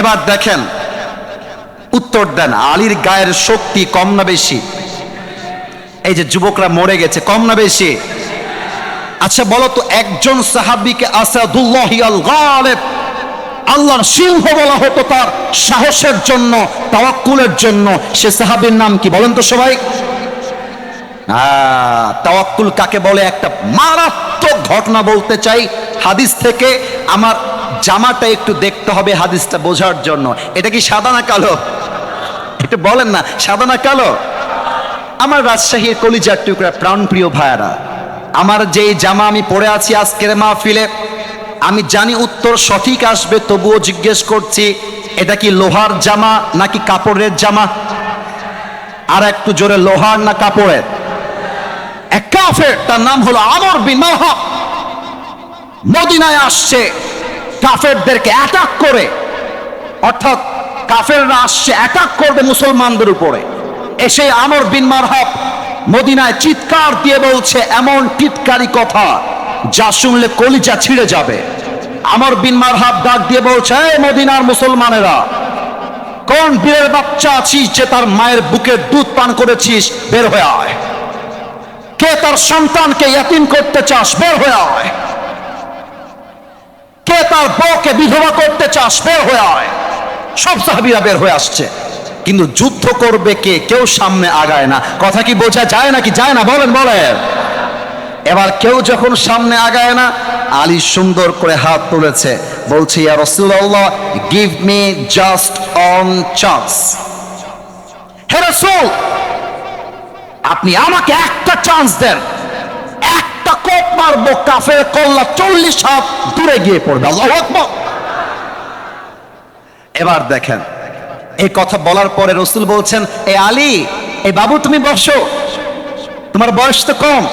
Speaker 1: এবার দেখেন, উত্তর দেন, আলীর গায়ের শক্তি কম না বেশি? এই যে যুবকরা মরে গেছে, কম না বেশি? আচ্ছা বলো তো, একজন সাহাবীকে আসাদুল্লাহি আল গালিব, আল্লাহর সিংহ বলা হতো তার সাহসের জন্য, তাওয়াক্কুলের জন্য। সে সাহাবীর নাম কি বলেন তো সবাই? তাওয়াক্কুল কাকে বলে? একটা মারাত্মক ঘটনা বলতে চাই হাদিস থেকে। আমার জামাটা একটু দেখতে হবে হাদিসটা বোঝার জন্য। এটা কি সাদা না কালো? একটু বলেন না, সাদা না কালো? আমার রাজশাহীর কলিজার টুকরা প্রাণপ্রিয় ভাইয়ারা, আমার যেই জামা আমি পরে আছি আজকের মাহফিলে, আমি জানি উত্তর সঠিক আসবে, তবুও জিজ্ঞেস করছি, এটা কি লোহার জামা নাকি কাপড়ের জামা? আর একটু জোরে, লোহার না কাপড়ের? এক কাফের, তার নাম হলো আমর বিন মাহব, মদিনায় আসছে কাফেরদেরকে অ্যাটাক করে, অর্থাৎ কাফেররা আসছে অ্যাটাক করবে মুসলমানদের উপরে। এসে আমর বিন মাহব মদিনায় চিৎকার দিয়ে বলছে এমন টিটকারি কথা যা শুনলে কলিজা ছিঁড়ে যাবে। আমর বিন মারহাব ডাক দিয়ে বলছে, এই মদিনার মুসলমানেরা, কোন বীরের বাচ্চা আছিস যে তার মায়ের বুকের দুধ পান করেছিস? বের হয়ে আয়। কে তার সন্তানকে ইয়াতীম করতে চাস? বের হয়ে আয়। কে তার বউকে বিধবা করতে চাস? বের হয়ে আয়। সব সাহাবীরা বের হয়ে আসছে, কিন্তু যুদ্ধ করবে কে? কেউ সামনে আগায় না। কথা কি বোঝা যায় নাকি যায় না? বলেন বলেন। এবার কেউ যখন সামনে আগায় না, আলী সুন্দর করে হাত তুলেছে, বলছে, ইয়া রাসূলুল্লাহ, give me just one chance. হে রাসূল, আপনি আমাকে একটা চান্স দেন, একটা কোপ মারবো, কাফের কল্লা 40 হাত দূরে গিয়ে পড়বে। আল্লাহু আকবার। এবার দেখেন, এই কথা বলার পরে রসুল বলছেন, এ আলী, এই বাবু তুমি বসো, তোমার বয়স তো কম,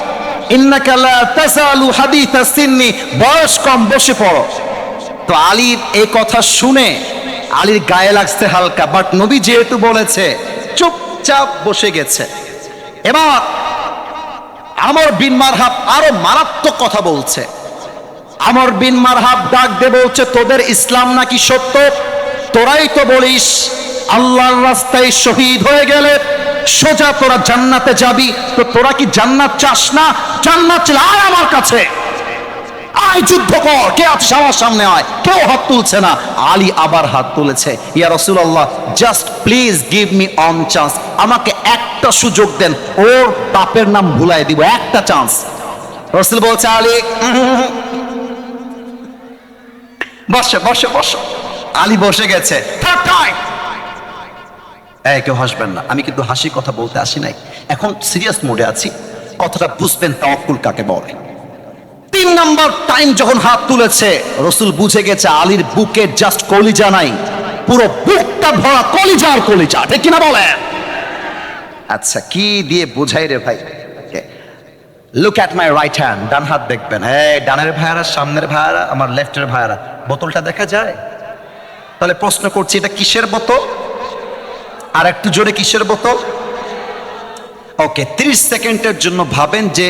Speaker 1: ইন্নাকা লা তাসালু হাদিসা সিন্নি, বয়স কম, বসে পড়ো। তো আলীর এই কথা শুনে আলীর গায়ে লাগছে হালকা, বাট নবী যেহেতু বলেছে, চুপচাপ বসে গেছে। এবার আমর বিন মারহাব আরো মারাত্মক কথা বলছে। আমর বিন মারহাব ডাক দিয়ে বলছে, তোদের ইসলাম নাকি সত্য? তোরাই তো বলিস আল্লাহর রাস্তায় শহীদ হয়ে গেলে সোজা তোরা জান্নাতে যাবি, তো তোরা কি জান্নাত চাস না? জান্নাত চাই আয় আমার কাছে, আয় যুদ্ধ কর, কে আছে আমার সামনে আয়। কেউ হাত তুলছে না। আলী আবার হাত তুলেছে, ইয়া রাসূলুল্লাহ just please give me one chance, আমাকে একটা সুযোগ দেন, ওর বাপের নাম ভুলাই দিব, একটা চান্স। রাসূল বলছে, আলী বসো বসো বসো। আলী বসে গেছে। কেউ হাসবেন না, আমি কিন্তু হাসি কথা বলতে আসি নাই, এখন সিরিয়াস মোডে আছি, কথাটা বুঝবেন তাওয়াক্কুল কাকে বলে। 3 নাম্বার টাইম যখন হাত তুলেছে, রাসূল বুঝে গেছে আলীর বুকে জাস্ট কলিজা নাই, পুরো বুকটা ভরা কলিজা আর কলিজা, ঠিক কিনা বলেন? আচ্ছা কি দিয়ে বোঝাই রে ভাই? Look at my right hand, ডান হাত দেখবেন। ডানের ভাইয়ারা, সামনের ভাইয়ারা, আমার লেফটের ভাইয়ারা, বোতলটা দেখা যায়? তাহলে প্রশ্ন করছি, এটা কিসের বোতল? আর একটু জোরে, কিসের বোতল? ওকে, 30 সেকেন্ডের জন্য ভাবেন যে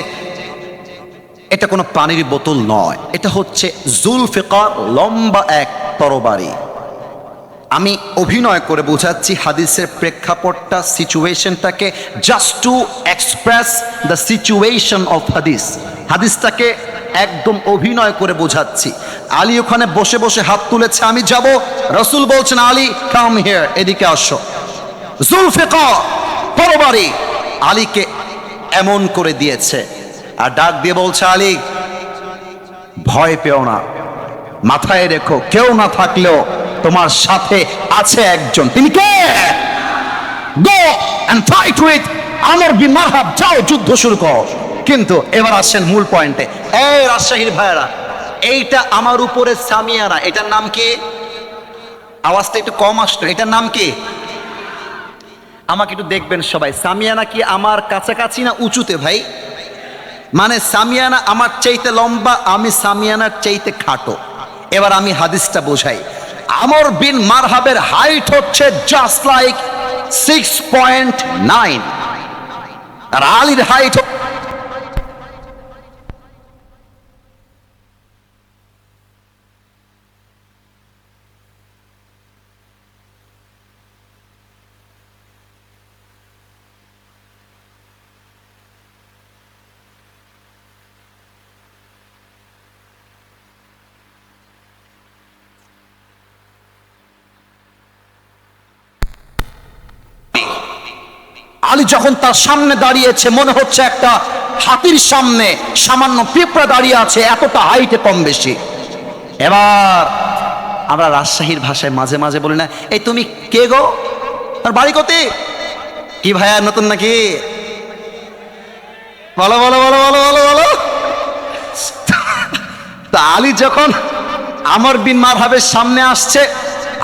Speaker 1: এটা কোনো পানির বোতল নয়, এটা হচ্ছে জুলফিকার, লম্বা এক তরবারি। আমি অভিনয় করে বোঝাচ্ছি হাদিসের প্রেক্ষাপটটা, সিচুয়েশনটাকে, just to express the situation of hadith. হাদিসটাকে একদম অভিনয় করে বোঝাচ্ছি। আলী ওখানে বসে বসে হাত তুলেছে, আমি যাব। রাসূল বলছেন, আলী কাম হিয়ার, এদিকে আসো। জুলফিকার তরবারি আলীকে এমন করে দিয়েছে, আর ডাক দিয়ে বলছে, আলী ভয় পেও না, মাথায় রেখো কেউ না থাকলেও তোমার সাথে আছে একজন। তিনি কে? গো এন্ড ফাইট উইথ আমর বিন মারহাব, যাও যুদ্ধ শুরু করো। কিন্তু এবার আসেন মূল পয়েন্টে। এই রাজশাহীর ভাইয়েরা, এইটা আমার উপরে সামিয়ানা, এটার নাম কি? আওয়াজটা একটু কম আসতো, এটার নাম কি? আমাকে একটু দেখবেন সবাই, সামিয়ানা কি আমার কাছাকাছি না উঁচুতে ভাই? মানে সামিয়ানা আমার চাইতে লম্বা, আমি সামিয়ানার চাইতে খাটো। এবার আমি হাদিসটা বোঝাই। আমর বিন মারহাবের হাইট হচ্ছে জাস্ট লাইক 6.9, আর আলীর হাইট আলী যখন তার সামনে দাঁড়িয়েছে, মনে হচ্ছে একটা হাতির সামনে সামান্য পিঁপড়া দাঁড়িয়ে আছে, এতটা হাইটে কম বেশি। এবার আমরা রাজশাহীর ভাষায় মাঝে মাঝে বলি না, এই তুমি কে গো, তার বাড়ি কোথায়? কি ভাইয়া নতুন নাকি? বলো বলো বলো বলো বলো বলো। তা আলী যখন আমর বিন মারহাবের সামনে আসছে,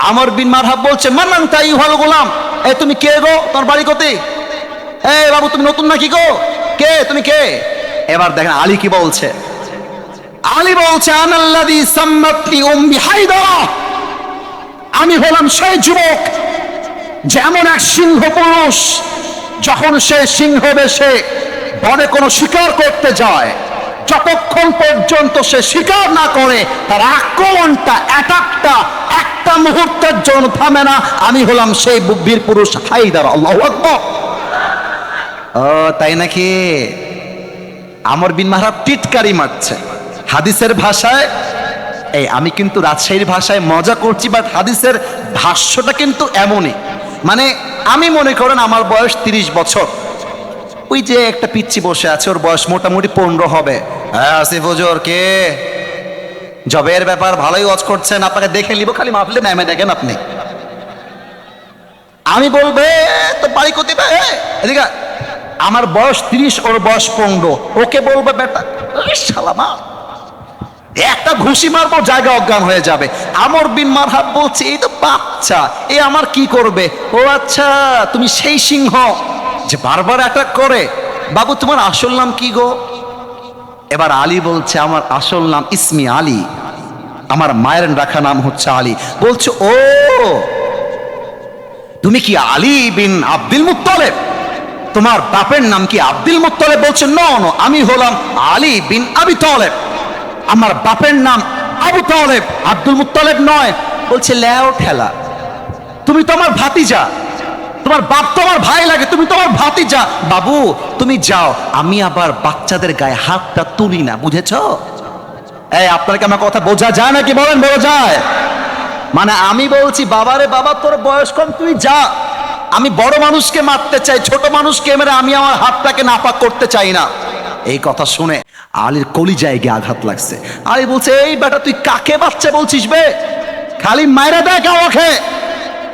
Speaker 1: আমর বিন মারহাব বলছে, মান তাই ভালো গোলাম, এই তুমি কে গো, তোমার বাড়ি কোথায়? এই বাবু তুমি নতুন নাকি গো, কে তুমি কে? এবার দেখেন আলী কি বলছে। আলী বলছে, আনাল্লাযী সাম্মাতনি উম্মি হায়দারা, আমি হলাম সেই যুবক যেমন এক সিংহ পুরুষ, যখন সে সিংহ বেশে বনে কোনো শিকার করতে যায়, যতক্ষণ পর্যন্ত সে শিকার না করে তার আক্রমণটা, অ্যাটাকটা একটা মুহূর্তের জন্য থামে না, আমি হলাম সেই বীর পুরুষ হায়দারা। আল্লাহু আকবার। ও তাই নাকি? আমর বিন মারহাব টিটকারি মারছে। হাদিসের ভাষায়, এই আমি কিন্তু রাজশাহীর ভাষায় মজা করছি, বাট হাদিসের ভাষ্যটা কিন্তু এমনই। মানে আমি মনে করেন আমার বয়স 30 বছর, ওই যে একটা পিচ্চি বসে আছে, ওর বয়স মোটামুটি 15 হবে। হ্যাঁ আসিফ হুজুর কে, জবের ব্যাপার ভালোই ওয়াজ করছেন, আপনাকে দেখে নিব, খালি মাহফিলে নামে দেখেন আপনি। আমি বলবে তো বাড়ি কোথায়, এদিকে আমার বয়স 30, ওর বয়স 15, ওকে বলবে বেটা শালামা, একটা ঘুষি মারবো জায়গা অজ্ঞান হয়ে যাবে। আমর বিন মারহাব বলছে, এই তো বাচ্চা, এ আমার কি করবে? ও আচ্ছা, তুমি সেই সিংহ যে বারবার অ্যাটাক করে। বাবু তোমার আসল নাম কি গো? এবার আলী বলছে, আমার আসল নাম ইসমি আলী, আমার মায়ের রাখা নাম হচ্ছে আলী। বলছে, ও তুমি কি আলী বিন আব্দুল মুত্তালিব? তোমার বাপের নাম কি আব্দুল মুত্তালিব? বলছে নো নো, আমি হলাম আলী বিন আবি তালেব, আমার বাপের নাম আবু তালেব, আব্দুল মুত্তালিব নয়। বলছে লেও ঠেলা, তুমি তো আমার ভাতিজা, তোমার বাপ তো আমার ভাই লাগে, তুমি তো আমার ভাতিজা। বাবু তুমি যাও, আমি আবার বাচ্চাদের গায়ে হাতটা তুলি না, বুঝেছো? এই আপনাকে আমার কথা বোঝা যায় নাকি বলেন? বোঝা যায়? মানে আমি বলছি বাবারে বাবা, তোর বয়স কম, তুই যা, আমি বড় মানুষকে মারতে চাই, ছোট মানুষকে মেরে আমি আমার হাতটাকে নাপাক করতে চাই না। এই কথা শুনে আলীর কলিজায় গিয়ে আঘাত লাগছে। আলী বলছে এই বেটা তুই কাকে বাচ্চা বলছিস বে? খালি মাইরা দেখ আমাকে,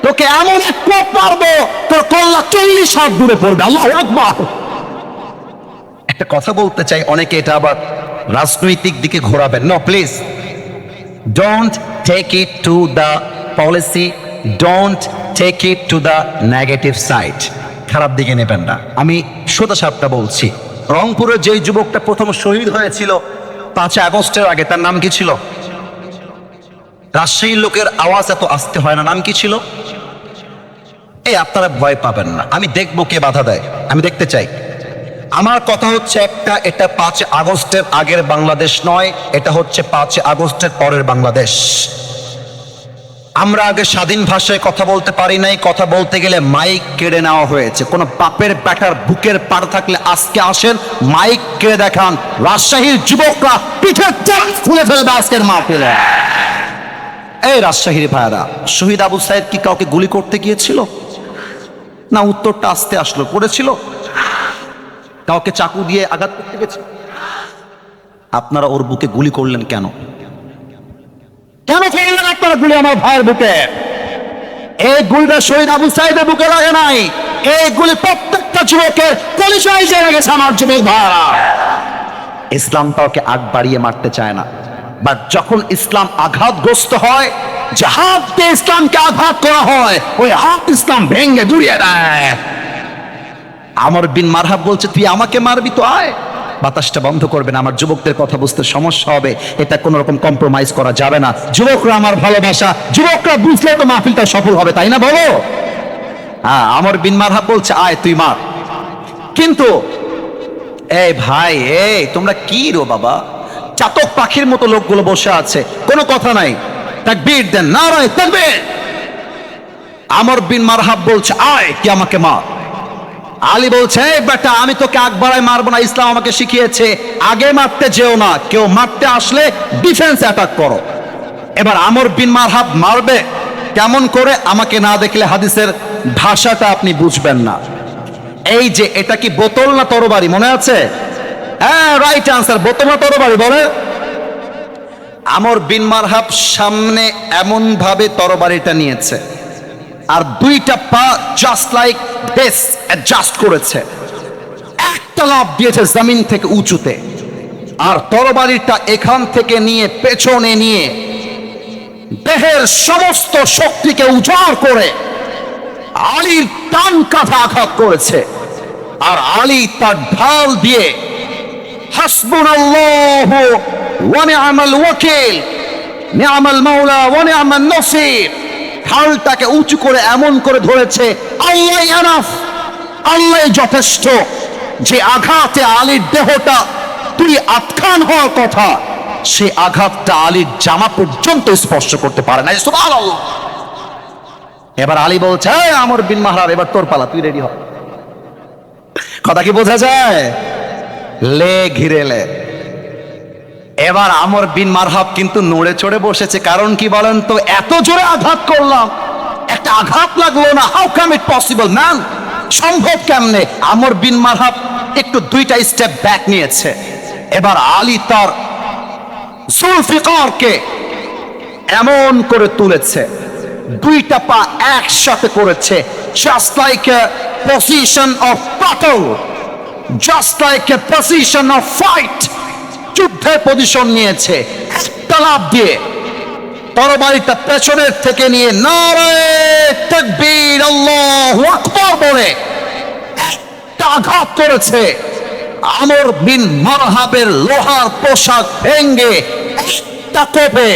Speaker 1: তোকে এমন এক কোপ মারবো তোর কল্লা 40 হাত দূরে পড়বে। আল্লাহু আকবার। একটা কথা বলতে চাই, অনেকে এটা আবার রাজনৈতিক দিকে ঘোরাবেন। No please, don't take it to the policy, don't take it to the negative side, খারাপ দিকে নেবেন না। আমি সোজা সাপটা বলছি, রংপুরের যেই যুবকটা প্রথম শহীদ হয়েছিল 5 আগস্টের আগে, তার নাম কি ছিল? রাজশাহীর লোকের আওয়াজ এত আসতে হয় না, নাম কি ছিল? এই আপনারা ভয় পাবেন না, আমি দেখবো কে বাধা দেয়, আমি দেখতে চাই। আমার কথা হচ্ছে একটা, এটা 5 আগস্টের আগের বাংলাদেশ নয়, এটা হচ্ছে 5 আগস্টের পরের বাংলাদেশ। আমরা আগে স্বাধীন ভাষায় কথা বলতে পারি নাই, কথা বলতে গেলে মাইক কেড়ে নেওয়া হয়েছে। কোন বাপের ব্যাটার বুকের পাড় থাকলে আজকে আসেন, মাইক কেড়ে দেখান, রাজশাহীর যুবকরা পিঠের চাল খুলে ফেলবে আজকের মাহফিলে। এই রাজশাহীর ভাইরা, শহীদ আবু সাইদ কি কাউকে গুলি করতে গিয়েছিল? না, উত্তরটা আসতে আসলো, করেছিল? কাউকে চাকু দিয়ে আঘাত করতে গেছে? আপনারা ওর বুকে গুলি করলেন কেন? কেন করলেন আপনারা গুলি আমার ভাইয়ের বুকে? এই গুলিটা শহীদ আবু সাইদের বুকে লাগে নাই, এই গুলি প্রত্যেকটা যুবকের কলিজায় জেনে গেছে আমার যুবক ভাইরা। ইসলাম কাউকে আগ বাড়িয়ে মারতে চায় না, বাট যখন ইসলাম আঘাতগ্রস্ত হয়, যে হাত দিয়ে ইসলামকে আঘাত করা হয়, ওই হাত ইসলাম ভেঙে দুড়িয়ে দেয়। আমর বিন মারহাব বলছে তুই আমাকে মারবি তো আয়। বাতাসটা বন্ধ করবেন, আমার যুবকদের কথা বুঝতে সমস্যা হবে, এটা কোনো রকম কম্প্রোমাইজ করা যাবে না। যুবকরা আমার ভালোবাসা, যুবকরা বুঝলে তো মাহফিলটা সফল হবে, তাই না বলো? হ্যাঁ, আমর বিন মারহাব বলছে আয় তুই মার। কিন্তু এই ভাই, এই তোমরা কি রো বাবা, চাতক পাখির মতো লোকগুলো বসে আছে, কোনো কথা নাই, তাকবীর দেন, নারায়ে তাকবীর। আমর বিন মারহাব বলছে আয় তুই আমাকে মার। আলী বলছে এই বেটা, আমি তোকে আগ বাড়ায় মারবো না, ইসলাম আমাকে শিখিয়েছে আগে মারতে যেও না, কেউ মারতে আসলে ডিফেন্স অ্যাটাক করো। এবার আমর বিন মারহাব মারবে কেমন করে, আমাকে না দেখলে হাদিসের ভাষাটা আপনি বুঝবেন না। এই যে এটা কি বোতল না তরবারি, মনে আছে? হ্যাঁ, রাইট আনসার, বোতল না তরবারি বলে। আমর বিন মারহাব সামনে এমন ভাবে তরবারিটা নিয়েছে, আর দুইটা পা জাস্ট লাইক দিস অ্যাডজাস্ট করেছে, একটা লাফ দিয়েছে জমিন থেকে উঁচুতে, আর তরবারিটা এখান থেকে নিয়ে পেছনে নিয়ে দেহের সমস্ত শক্তিকে উজাড় করে আলীর টান কাঁধে আঘাত করেছে। আর আলী তার ঢাল দিয়ে হাসবুনাল্লাহু ওয়া নি'মাল ওয়াকিল, নি'মাল মাওলা ওয়া নি'মান নাসির, ঢালটাকে উঁচু করে এমন করে ধরেছে, আল্লাহ এনাফ, আল্লাহ যথেষ্ট। যে আঘাতে আলীর দেহটা তুই আটকান হওয়ার কথা, সে আঘাতটা আলীর জামা পর্যন্ত স্পর্শ করতে পারে না। সুবহানাল্লাহ। এবার আলী বলছে আমর বিন মারহাব, এবার তোর পালা, তুই রেডি হ। কথা কি বোঝা যায়? লে ঘিরে লে। এবার আমর বিন মারহাব কিন্তু নড়ে চড়ে বসেছে, কারণ কি বলেন তো, এত জোরে আঘাত করলাম, একটা আঘাত লাগলো না, how come it possible man, সম্ভব কেমনে? আমর বিন মারহাব একটু দুইটা স্টেপ ব্যাক নিয়েছে। এবার আলী তার জুলফিকারকে এমন করে তুলেছে, দুইটা পা একসাথে করেছে, just like a position of battle, just like a position of fight, যুদ্ধের পজিশন নিয়েছে। একটা লাফ দিয়ে তরবারিটা পেছনের থেকে নিয়ে নারায়ে তাকবীর, আল্লাহু আকবার বলে একটা আঘাত করেছে। আমর বিন মারহাবের লোহার পোশাক ভেঙ্গে একটা কোপে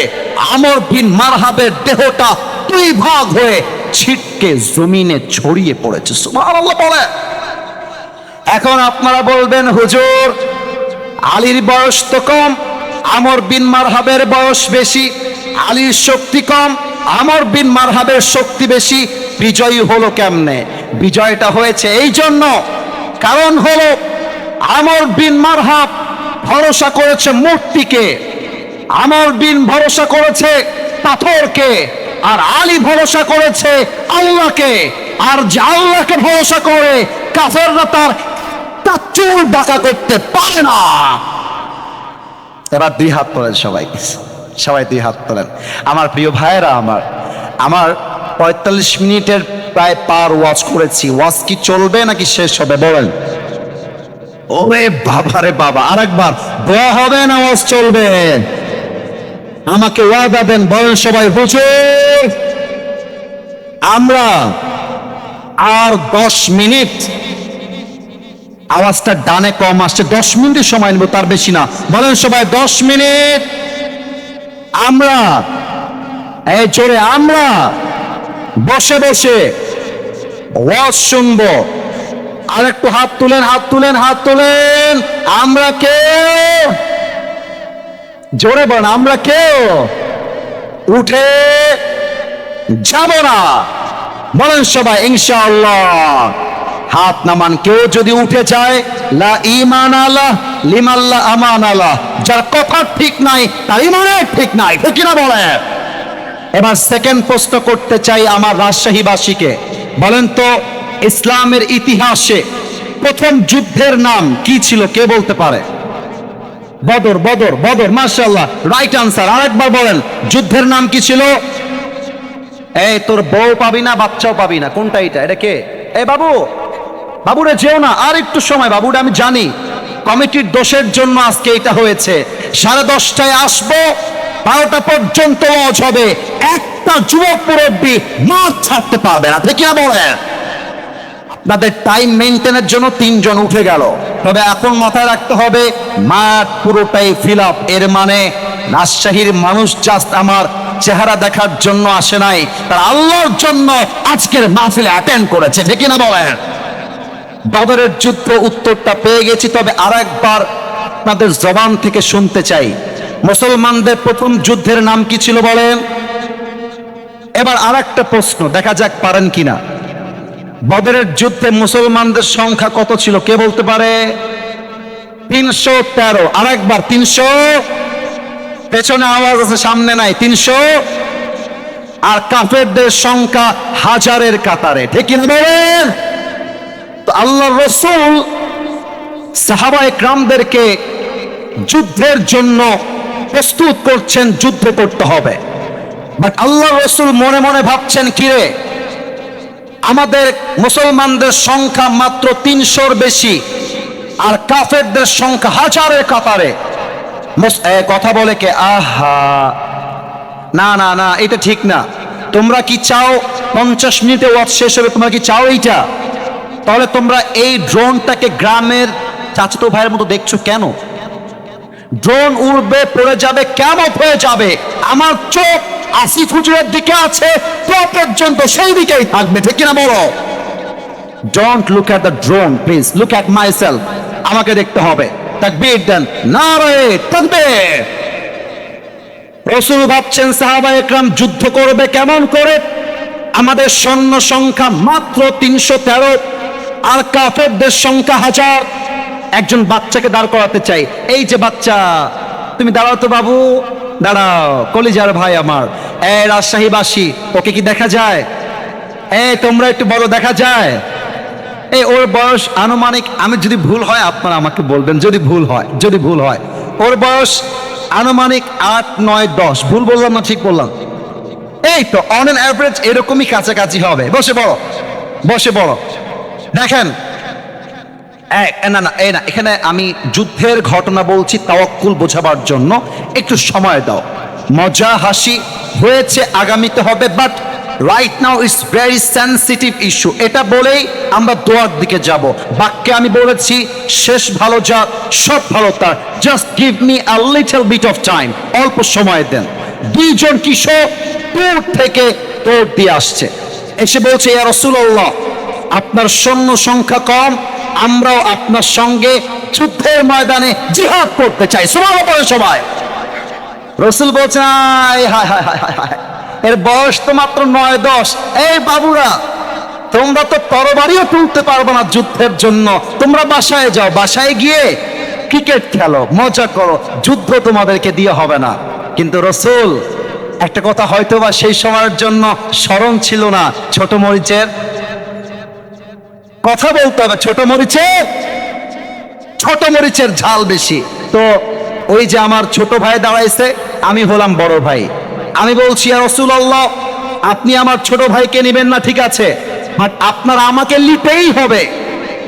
Speaker 1: আমর বিন মারহাবের দেহটা দুই ভাগ হয়ে ছিটকে জমিনে ছড়িয়ে পড়েছে। সুবহানাল্লাহ বলে। এখন আপনারা বলবেন হুজুর আলীর বয়স তো কম, আমর বিন মারহাবের বয়স বেশি, আলীর শক্তি কম, আমর বিন মারহাবের শক্তি বেশি, বিজয়ী হলো কেমনে? বিজয়টা হয়েছে এই জন্য, কারণ হলো আমর বিন মারহাব ভরসা করেছে মূর্তিকে, আমর বিন ভরসা করেছে পাথরকে, আর আলী ভরসা করেছে আল্লাহকে। আর যে আল্লাহকে ভরসা করে কাফেররা তার চুল বাঁকা করতে পারে না। এবার দুই হাত তোলেন সবাই, সবাই দুই হাত তোলেন। আমার প্রিয় ভাইয়েরা, আমার 45 মিনিটের প্রায় পার ওয়াজ করেছি। ওয়াজ কি চলবে নাকি শেষ হবে বলেন? ওরে বাবা রে বাবা, আরেকবার দোয়া হবে না ওয়াজ চলবে? আমাকে ওয়াদা দেন, বলেন সবাই হুজুর আমরা আর 10 মিনিট, আওয়াজটা ডানে কম আসছে, 10 মিনিটের সময় নেব, তার বেশি না। বলেন সবাই 10 মিনিট আমরা, এই জোরে, আমরা বসে বসে ওয়াজ শুনবো। আর একটু হাত তুলেন, হাত তুলেন, হাত তুলেন। আমরা কেউ, জোরে বলেন, আমরা কেউ উঠে যাব না। বলেন সবাই ইনশাআল্লাহ। হাত নামান। কেউ যদি উঠে যায়, লা ঈমান আলাহ লিমাল্লা আমান আলাহ, যার কথা ঠিক নাই তার ঈমানের ঠিক নাই, ঠিক কিনা বলে? এবার সেকেন্ড প্রশ্ন করতে চাই আমার রাজশাহীবাসীকে। বলেন তো ইসলামের ইতিহাসে প্রথম যুদ্ধের নাম কি ছিল? কে বলতে পারে? বদর, বদর, বদর, মাশাআল্লাহ, রাইট আনসার। আরেকবার বলেন, যুদ্ধের নাম কি ছিল? এই তোর বউ পাবি না, বাচ্চাও পাবি না, কোনটা এটা? এটা কে? এই বাবু, বাবুরে যেও না, আর একটু সময়। বাবুরা আমি জানি কমিটির দোষের জন্য আজকে এটা হয়েছে। 10:30টায় আসবো, 12টা পর্যন্ত ওয়াজ হবে। একটা যুবক মুরব্বী মাঠ ছাড়তে পারবে না, ঠিক না বলেন? আপনাদের টাইম মেনটেনের জন্য 3 জন উঠে গেল, তবে এখন মাথায় রাখতে হবে মাঠ পুরোটাই ফিল আপ। এর মানে রাজশাহীর মানুষ জাস্ট আমার চেহারা দেখার জন্য আসে নাই, তার আল্লাহর জন্য আজকের মাহফিলে অ্যাটেন্ড করেছে, ঠিক না বলেন? বদরের যুদ্ধ উত্তরটা পেয়ে গেছি, তবে আরেকবার আপনাদের জবান থেকে শুনতে চাই, মুসলমানদের প্রথম যুদ্ধের নাম কি ছিল বলেন? এবার আরেকটা প্রশ্ন, দেখা যাক পারেন কিনা। বদরের যুদ্ধে মুসলমানদের সংখ্যা কত ছিল? কে বলতে পারে? 313। আরেকবার 300। পেছনে আওয়াজ আছে, সামনে নাই। 300। আর কাফেরদের সংখ্যা হাজারের কাতারে, ঠিক কিনা বলেন? তো আল্লাহর রাসূল সাহাবায়ে কেরামদেরকে যুদ্ধের জন্য প্রস্তুত করছেন, যুদ্ধ করতে হবে। বাট আল্লাহর রাসূল মনে মনে ভাবছেন, কিরে আমাদের মুসলমানদের সংখ্যা মাত্র 300-র বেশি, আর কাফেরদের সংখ্যা হাজারের কাতারে। কথা বলে কে? আহা, না না না, এটা ঠিক না। তোমরা কি চাও 50 মিনিটে ওয়াজ শেষ হবে? তোমরা কি চাও এইটা? তাহলে তোমরা এই ড্রোনটাকে গ্রামের চাচাতো ভাইয়ের মতো দেখছো কেন? ড্রোন উড়বে, পড়ে যাবে, কেমন হয়ে যাবে। আমার চোখ আসিফ হুজুরের দিকে আছে, তো পর্যন্ত সেই দিকেই থাকবে, ঠিক কিনা বলো? Don't look at the drone, please look at myself. আমাকে দেখতে হবে। তাকবীর দেন, নারে তাকবীর। রাসূল ভাবছেন সাহাবায়ে কেরাম যুদ্ধ করবে কেমন করে? আমাদের সৈন্য সংখ্যা মাত্র 313, আর কাফেরদের সংখ্যা 1000। একজন বাচ্চাকে দাঁড় করাতে চাই। এই যে বাচ্চা, তুমি দাঁড়াও তো বাবু, দাঁড়াও। কলিজার ভাই আমার, এই রাজশাহীবাসী, ওকে কি দেখা যায়? এই তোমরা একটু বলো, দেখা যায়? এই ওর বয়স আনুমানিক, আমি যদি ভুল হয় আপনারা আমাকে বলবেন, যদি ভুল হয়, যদি ভুল হয়। ওর বয়স আনুমানিক 8, 9, 10। ভুল বললাম না ঠিক বললাম? এই তো অন অ্যান অ্যাভারেজ এরকমই কাছাকাছি হবে। বসে পড়ো, বসে পড়ো। দেখেন, না না, এই না, এখানে আমি যুদ্ধের ঘটনা বলছি তাওয়াক্কুল বোঝাবার জন্য, একটু সময় দাও। মজা হাসি হয়েছে, আগামীতে হবে, but right now it's very sensitive issue. এটা বলেই আমরা দোয়ার দিকে যাব। বাক্যে আমি বলেছি, শেষ ভালো যা সব ভালো তার, just give me a little bit of time, অল্প সময় দেন। 2 জন কিশোর দূর থেকে দৌড় দিয়ে আসছে, এসে বলছে, ইয়া রাসূলুল্লাহ, আপনার সৈন্য সংখ্যা কম, আমরাও আপনার সঙ্গে যুদ্ধের ময়দানে জিহাদ করতে চাই। সুবহানাল্লাহ সবাই। রাসূল বলছেন হায় হায় হায় হায় হায়, এর বয়স তো মাত্র 9-10। এই বাবুরা, তোমরা তো তরবারিও তুলতে পারবে না যুদ্ধের জন্য, তোমরা বাসায় যাও, বাসায় গিয়ে ক্রিকেট খেলো, মজা করো, যুদ্ধ তোমাদেরকে দিয়ে হবে না। কিন্তু রাসূল একটা কথা হয়তোবা সেই সময়ের জন্য স্মরণ ছিল না, ছোট মরিচের কথা বলতে হবে, ছোট মরিচের ঝাল বেশি। তো ওই যে আমার ছোট ভাই দাঁড়াইছে, আমি হলাম বড় ভাই, আমি বলছি ইয়া রাসূলুল্লাহ, আপনি আমার ছোট ভাইকে নেবেন না ঠিক আছে, বাট আপনার আমাকে নিতেই হবে,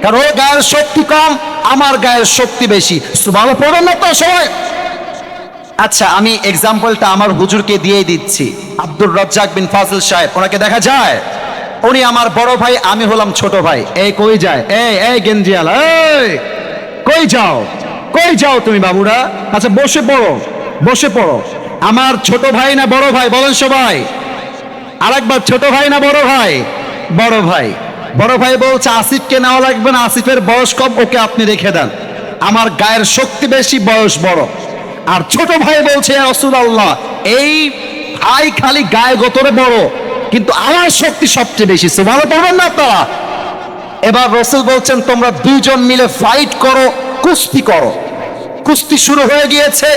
Speaker 1: কারণ ওর গায়ের শক্তি কম, আমার গায়ের শক্তি বেশি। সুবহানাল্লাহ পড়বেন না তো সবাই? আচ্ছা, আমি এক্সাম্পলটা আমার হুজুরকে দিয়ে দিচ্ছি, আব্দুর রাজ্জাক বিন ফাজিল সাহেব, ওনাকে দেখা যায়, উনি আমার বড় ভাই, আমি হলাম ছোট ভাই। এই কই যায়, এই গেঞ্জিয়াল, এই কই যাও তুমি বাবুরা? আচ্ছা বসে পড়ো। আমার ছোট ভাই না বড় ভাই বলেন সবাই? আরেকবার, ছোট ভাই না বড় ভাই? বড় ভাই। বড় ভাই বলছে আসিফকে নেওয়া লাগবে না, আসিফের বয়স কম, ওকে আপনি রেখে দেন, আমার গায়ের শক্তি বেশি, বয়স বড়। আর ছোট ভাই বলছে ইয়া রাসূলুল্লাহ, এই ভাই খালি গায়ে গতরে বড়, কিন্তু আমার শক্তি সবচেয়ে বেশি। সুবহানাল্লাহ বলবেন না আপনারা? এবার রাসূল বলছেন তোমরা দুইজন মিলে ফাইট করো, কুস্তি করো। কুস্তি শুরু হয়ে গিয়েছে।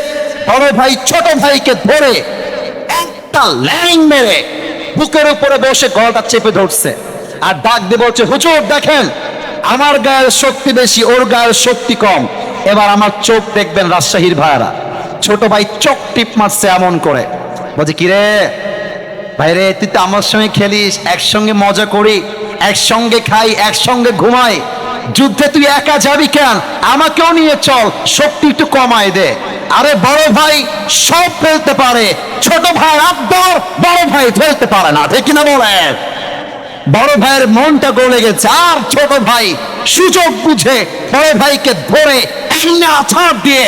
Speaker 1: বড় ভাই ছোট ভাইকে ধরে একটা ল্যাং মেরে বুকের উপরে বসে গলাটা চেপে ধরছে, আর ডাক দিয়ে বলছে হুজুর দেখেন, আমার গায়ের শক্তি বেশি, ওর গায়ের শক্তি কম। এবার আমার চোখ দেখবেন রাজশাহীর ভাইরা, ছোট ভাই চোখ টিপ মারছে এমন করে, বলছে কিরে ভাইরে, তুই তো আমার সঙ্গে খেলিস, একসঙ্গে মজা করি, একসঙ্গে খাই, একসঙ্গে ঘুমাই, যুদ্ধে তুই একা যাবি কেন? আমাকেও নিয়ে চল, শক্তি একটু কমাই দে। আরে বড় ভাই সব ফেলতে পারে, ছোট ভাই আব্দুর বড় ভাই ফেলতে পারে না, ঠিক কিনা বলেন? বড় ভাইয়ের মনটা গলে গেছে, আর ছোট ভাই সুযোগ বুঝে বড় ভাইকে ধরে এমনি আছাড় দিয়ে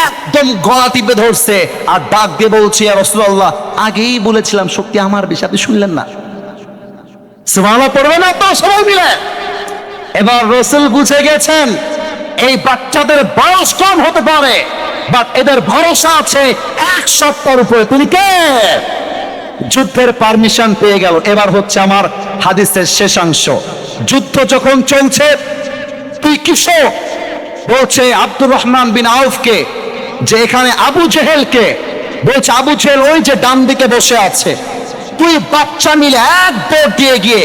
Speaker 1: একদম গলা টিপে ধরছে, আর ডাক দিয়ে বলছে ইয়া রাসূলুল্লাহ, আগেই বলেছিলাম শক্তি আমার বেশি, আপনি শুনলেন না? সুবহানাল্লাহ পড়বেন না তো সবাই মিলে? এবার রাসূল বুঝে গেছেন এই বাচ্চাদের বয়স কম হতে পারে, বাট এদের ভরসা আছে এক সপ্তাহের উপরে। তিনি কে? যুদ্ধের পারমিশন পেয়ে গেল। এবার হচ্ছে আমার হাদিসের শেষাংশ। যুদ্ধ যখন চলছে, তুই কিসব বলছে আব্দুর রহমান বিন আউফকে, যে এখানে আবু জেহেলকে বলছে, আবু জেহেল ওই যে ডান দিকে বসে আছে, তুই বাচ্চা মিলে এক দৌড় দিয়ে গিয়ে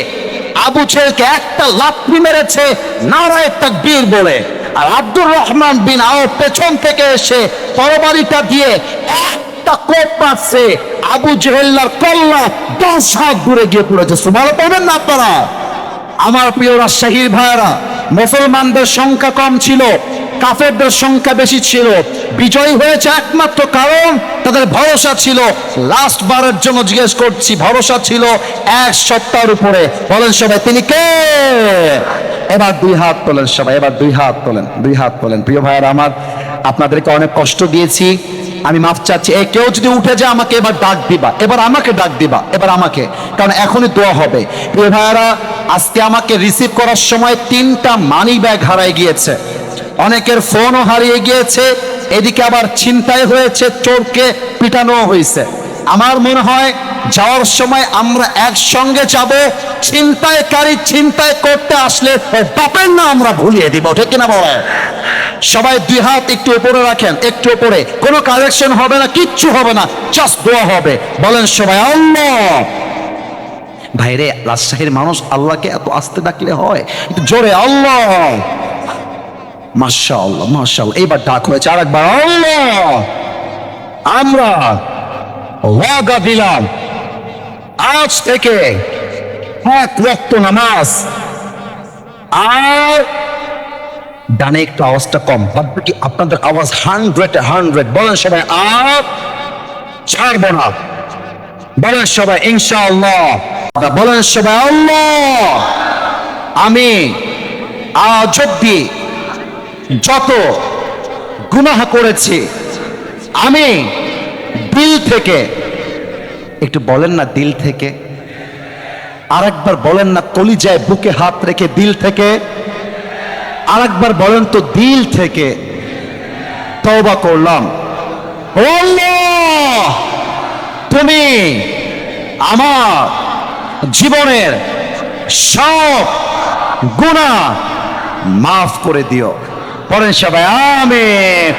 Speaker 1: আবু জেহেলকে একটা লাথি মেরেছে নারায়ে তাকবীর বলে, আর আব্দুর রহমান বিন আউফ পেছন থেকে এসে তরবারিটা দিয়ে একটা কোপ মারছে, আবু জেহেলের কল্লা 10 হাত দূরে গিয়ে পড়েছে। সুবহানাল্লাহ বলবেন না আপনারা? আমার প্রিয় রাজশাহীর ভাইয়েরা, মুসলমানদের সংখ্যা কম ছিল, কাফেরদের সংখ্যা বেশি ছিল। বিজয়ী হয়েছে একমাত্র কারণ তাদের ভরসা ছিল, লাস্ট বারের জন্য জিজ্ঞেস করছি, ভরসা ছিল এক সপ্তাহের উপরে। বলেন সবাই তিনি কে? এবার দুই হাত তোলেন সবাই, এবার দুই হাত তোলেন। প্রিয় ভাইয়েরা আমার, আপনাদেরকে অনেক কষ্ট দিয়েছি, আমি মাফ চাচ্ছি। কেউ যদি উঠে যায় আমাকে এবার ডাক দিবা, এবার আমাকে ডাক দিবা, এবার আমাকে, কারণ এখনই দোয়া হবে। প্রিয় ভাইয়েরা, আজকে আমাকে রিসিভ করার সময় 3টা মানি ব্যাগ হারিয়ে গিয়েছে, অনেকের ফোনও হারিয়ে গিয়েছে, এদিকে আবার ছিনতাই হয়েছে, চোরকে পিটানো হয়েছে। আমার মনে হয় যাওয়ার সময় আমরা একসঙ্গে যাব, ছিনতাইকারী ছিনতাই করতে আসলে বাপের না আমরা ভুলিয়ে দিব, ঠিক কিনা বলে? সবাই দুই হাত একটু উপরে রাখেন, একটু উপরে, কোনো কালেকশন হবে না, কিচ্ছু হবে না, জাস্ট দোয়া হবে। বলেন সবাই আল্লাহ। ভাইরে, রাজশাহীর মানুষ আল্লাহকে এত আস্তে ডাকলে হয়? একটু জোরে আল্লাহ। মাশাআল্লাহ মাশাআল্লাহ, এইবার ডাক হয়েছে, আরেকবার আল্লাহ। আমরা ওয়াদা দিলাম আজ থেকে 1 ওয়াক্ত নামাজ, আর ডানে একটু আওয়াজটা কম, ভাববে কি আপনাদের আওয়াজ 100 বলেন সবাই, আর ছাড়ব না। বলেন সবাই ইনশাআল্লাহ। বলেন সবাই আল্লাহ। আমি আজ অব্দি যত গুনাহ করেছি, আমি দিল থেকে, একটু বলেন না দিল থেকে, আরেকবার বলেন না কলিজায় বুকে হাত রেখে দিল থেকে, আরেকবার বলেন তো দিল থেকে তওবা করলাম, ও আল্লাহ তুমি আমার জীবনের সব গুনাহ মাফ করে দিও। পড়েন সবাই আমিন।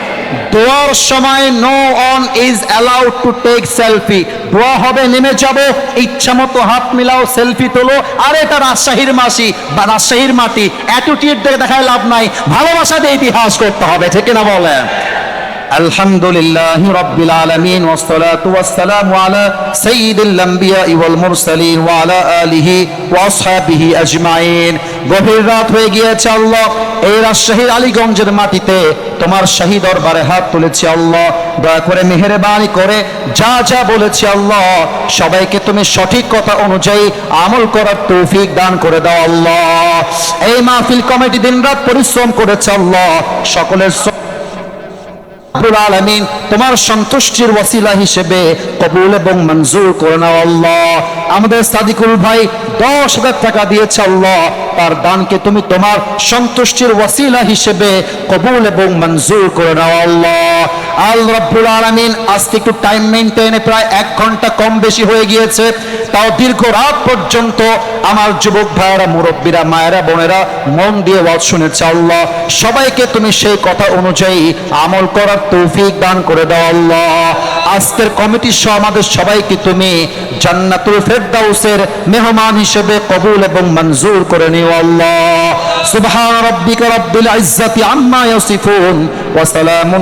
Speaker 1: দোয়ার সময় no one is allowed to take selfie. দোয়া হবে, নেমে যাব, ইচ্ছা মতো হাত মিলাও, সেলফি তোলো। আর এটা রাজশাহীর মাসি বা রাজশাহীর মাটি, অ্যাটিটিউড দেখে দেখায় লাভ নাই, ভালোবাসা দিয়ে ইতিহাস করতে হবে, ঠিক না বলেন? আলহামদুলিল্লাহি রাব্বিল আলামিন ওয়াসসালাতু ওয়াসসালামু আলা সাইয়্যিদিল আম্বিয়া'i ওয়াল মুরসালিন ওয়া আলা আলিহি ওয়া আসহাবিহি আজমাইন। গভীর রাত হয়ে গিয়েছে আল্লাহ, এই রাজশাহীর আলীগঞ্জের মাটিতে তোমার শাহী দরবারে হাত তুলেছি আল্লাহ। দয়া করে মেহেরবানি করে যা যা বলেছি আল্লাহ, সবাইকে তুমি সঠিক কথা অনুযায়ী আমল করার তৌফিক দান করে দাও আল্লাহ। এই মাহফিল কমিটি দিনরাত পরিশ্রম করেছে আল্লাহ, সকলের রব্বুল আলামিন তোমার সন্তুষ্টির ওয়াসিলা হিসেবে কবুল এবং মঞ্জুর করে নাও আল্লাহ। আমাদের সাদিকুল ভাই 10,000 টাকা দিয়েছে আল্লাহ, তার দানকে তুমি তোমার সন্তুষ্টির ওয়াসিলা হিসেবে কবুল এবং মঞ্জুর করে নাও আল্লাহ। আল্লাহ রব্বুল আলামিন আজকে একটু টাইম মেইনটেইনে প্রায় 1 ঘন্টা কম বেশি হয়ে গিয়েছে, তাও দীর্ঘ রাত পর্যন্ত আমার যুবক ভাইয়েরা, মুরব্বীরা, মায়েরা, বোনেরা মন দিয়ে ওয়াজ শুনেছে আল্লাহ। সবাইকে তুমি সেই কথা অনুযায়ী আমল করার তৌফিক দান করে দাও আল্লাহ। আজকের কমিটি সহ আমাদের সবাইকে তুমি জান্নাতুল ফেরদাউসের মেহমান হিসেবে কবুল এবং মঞ্জুর করে নিও আল্লাহ। সুবহান রাব্বিকা রাব্বিল ইজ্জাতি আম্মা ইয়াসিফুন ওয়া সালামুন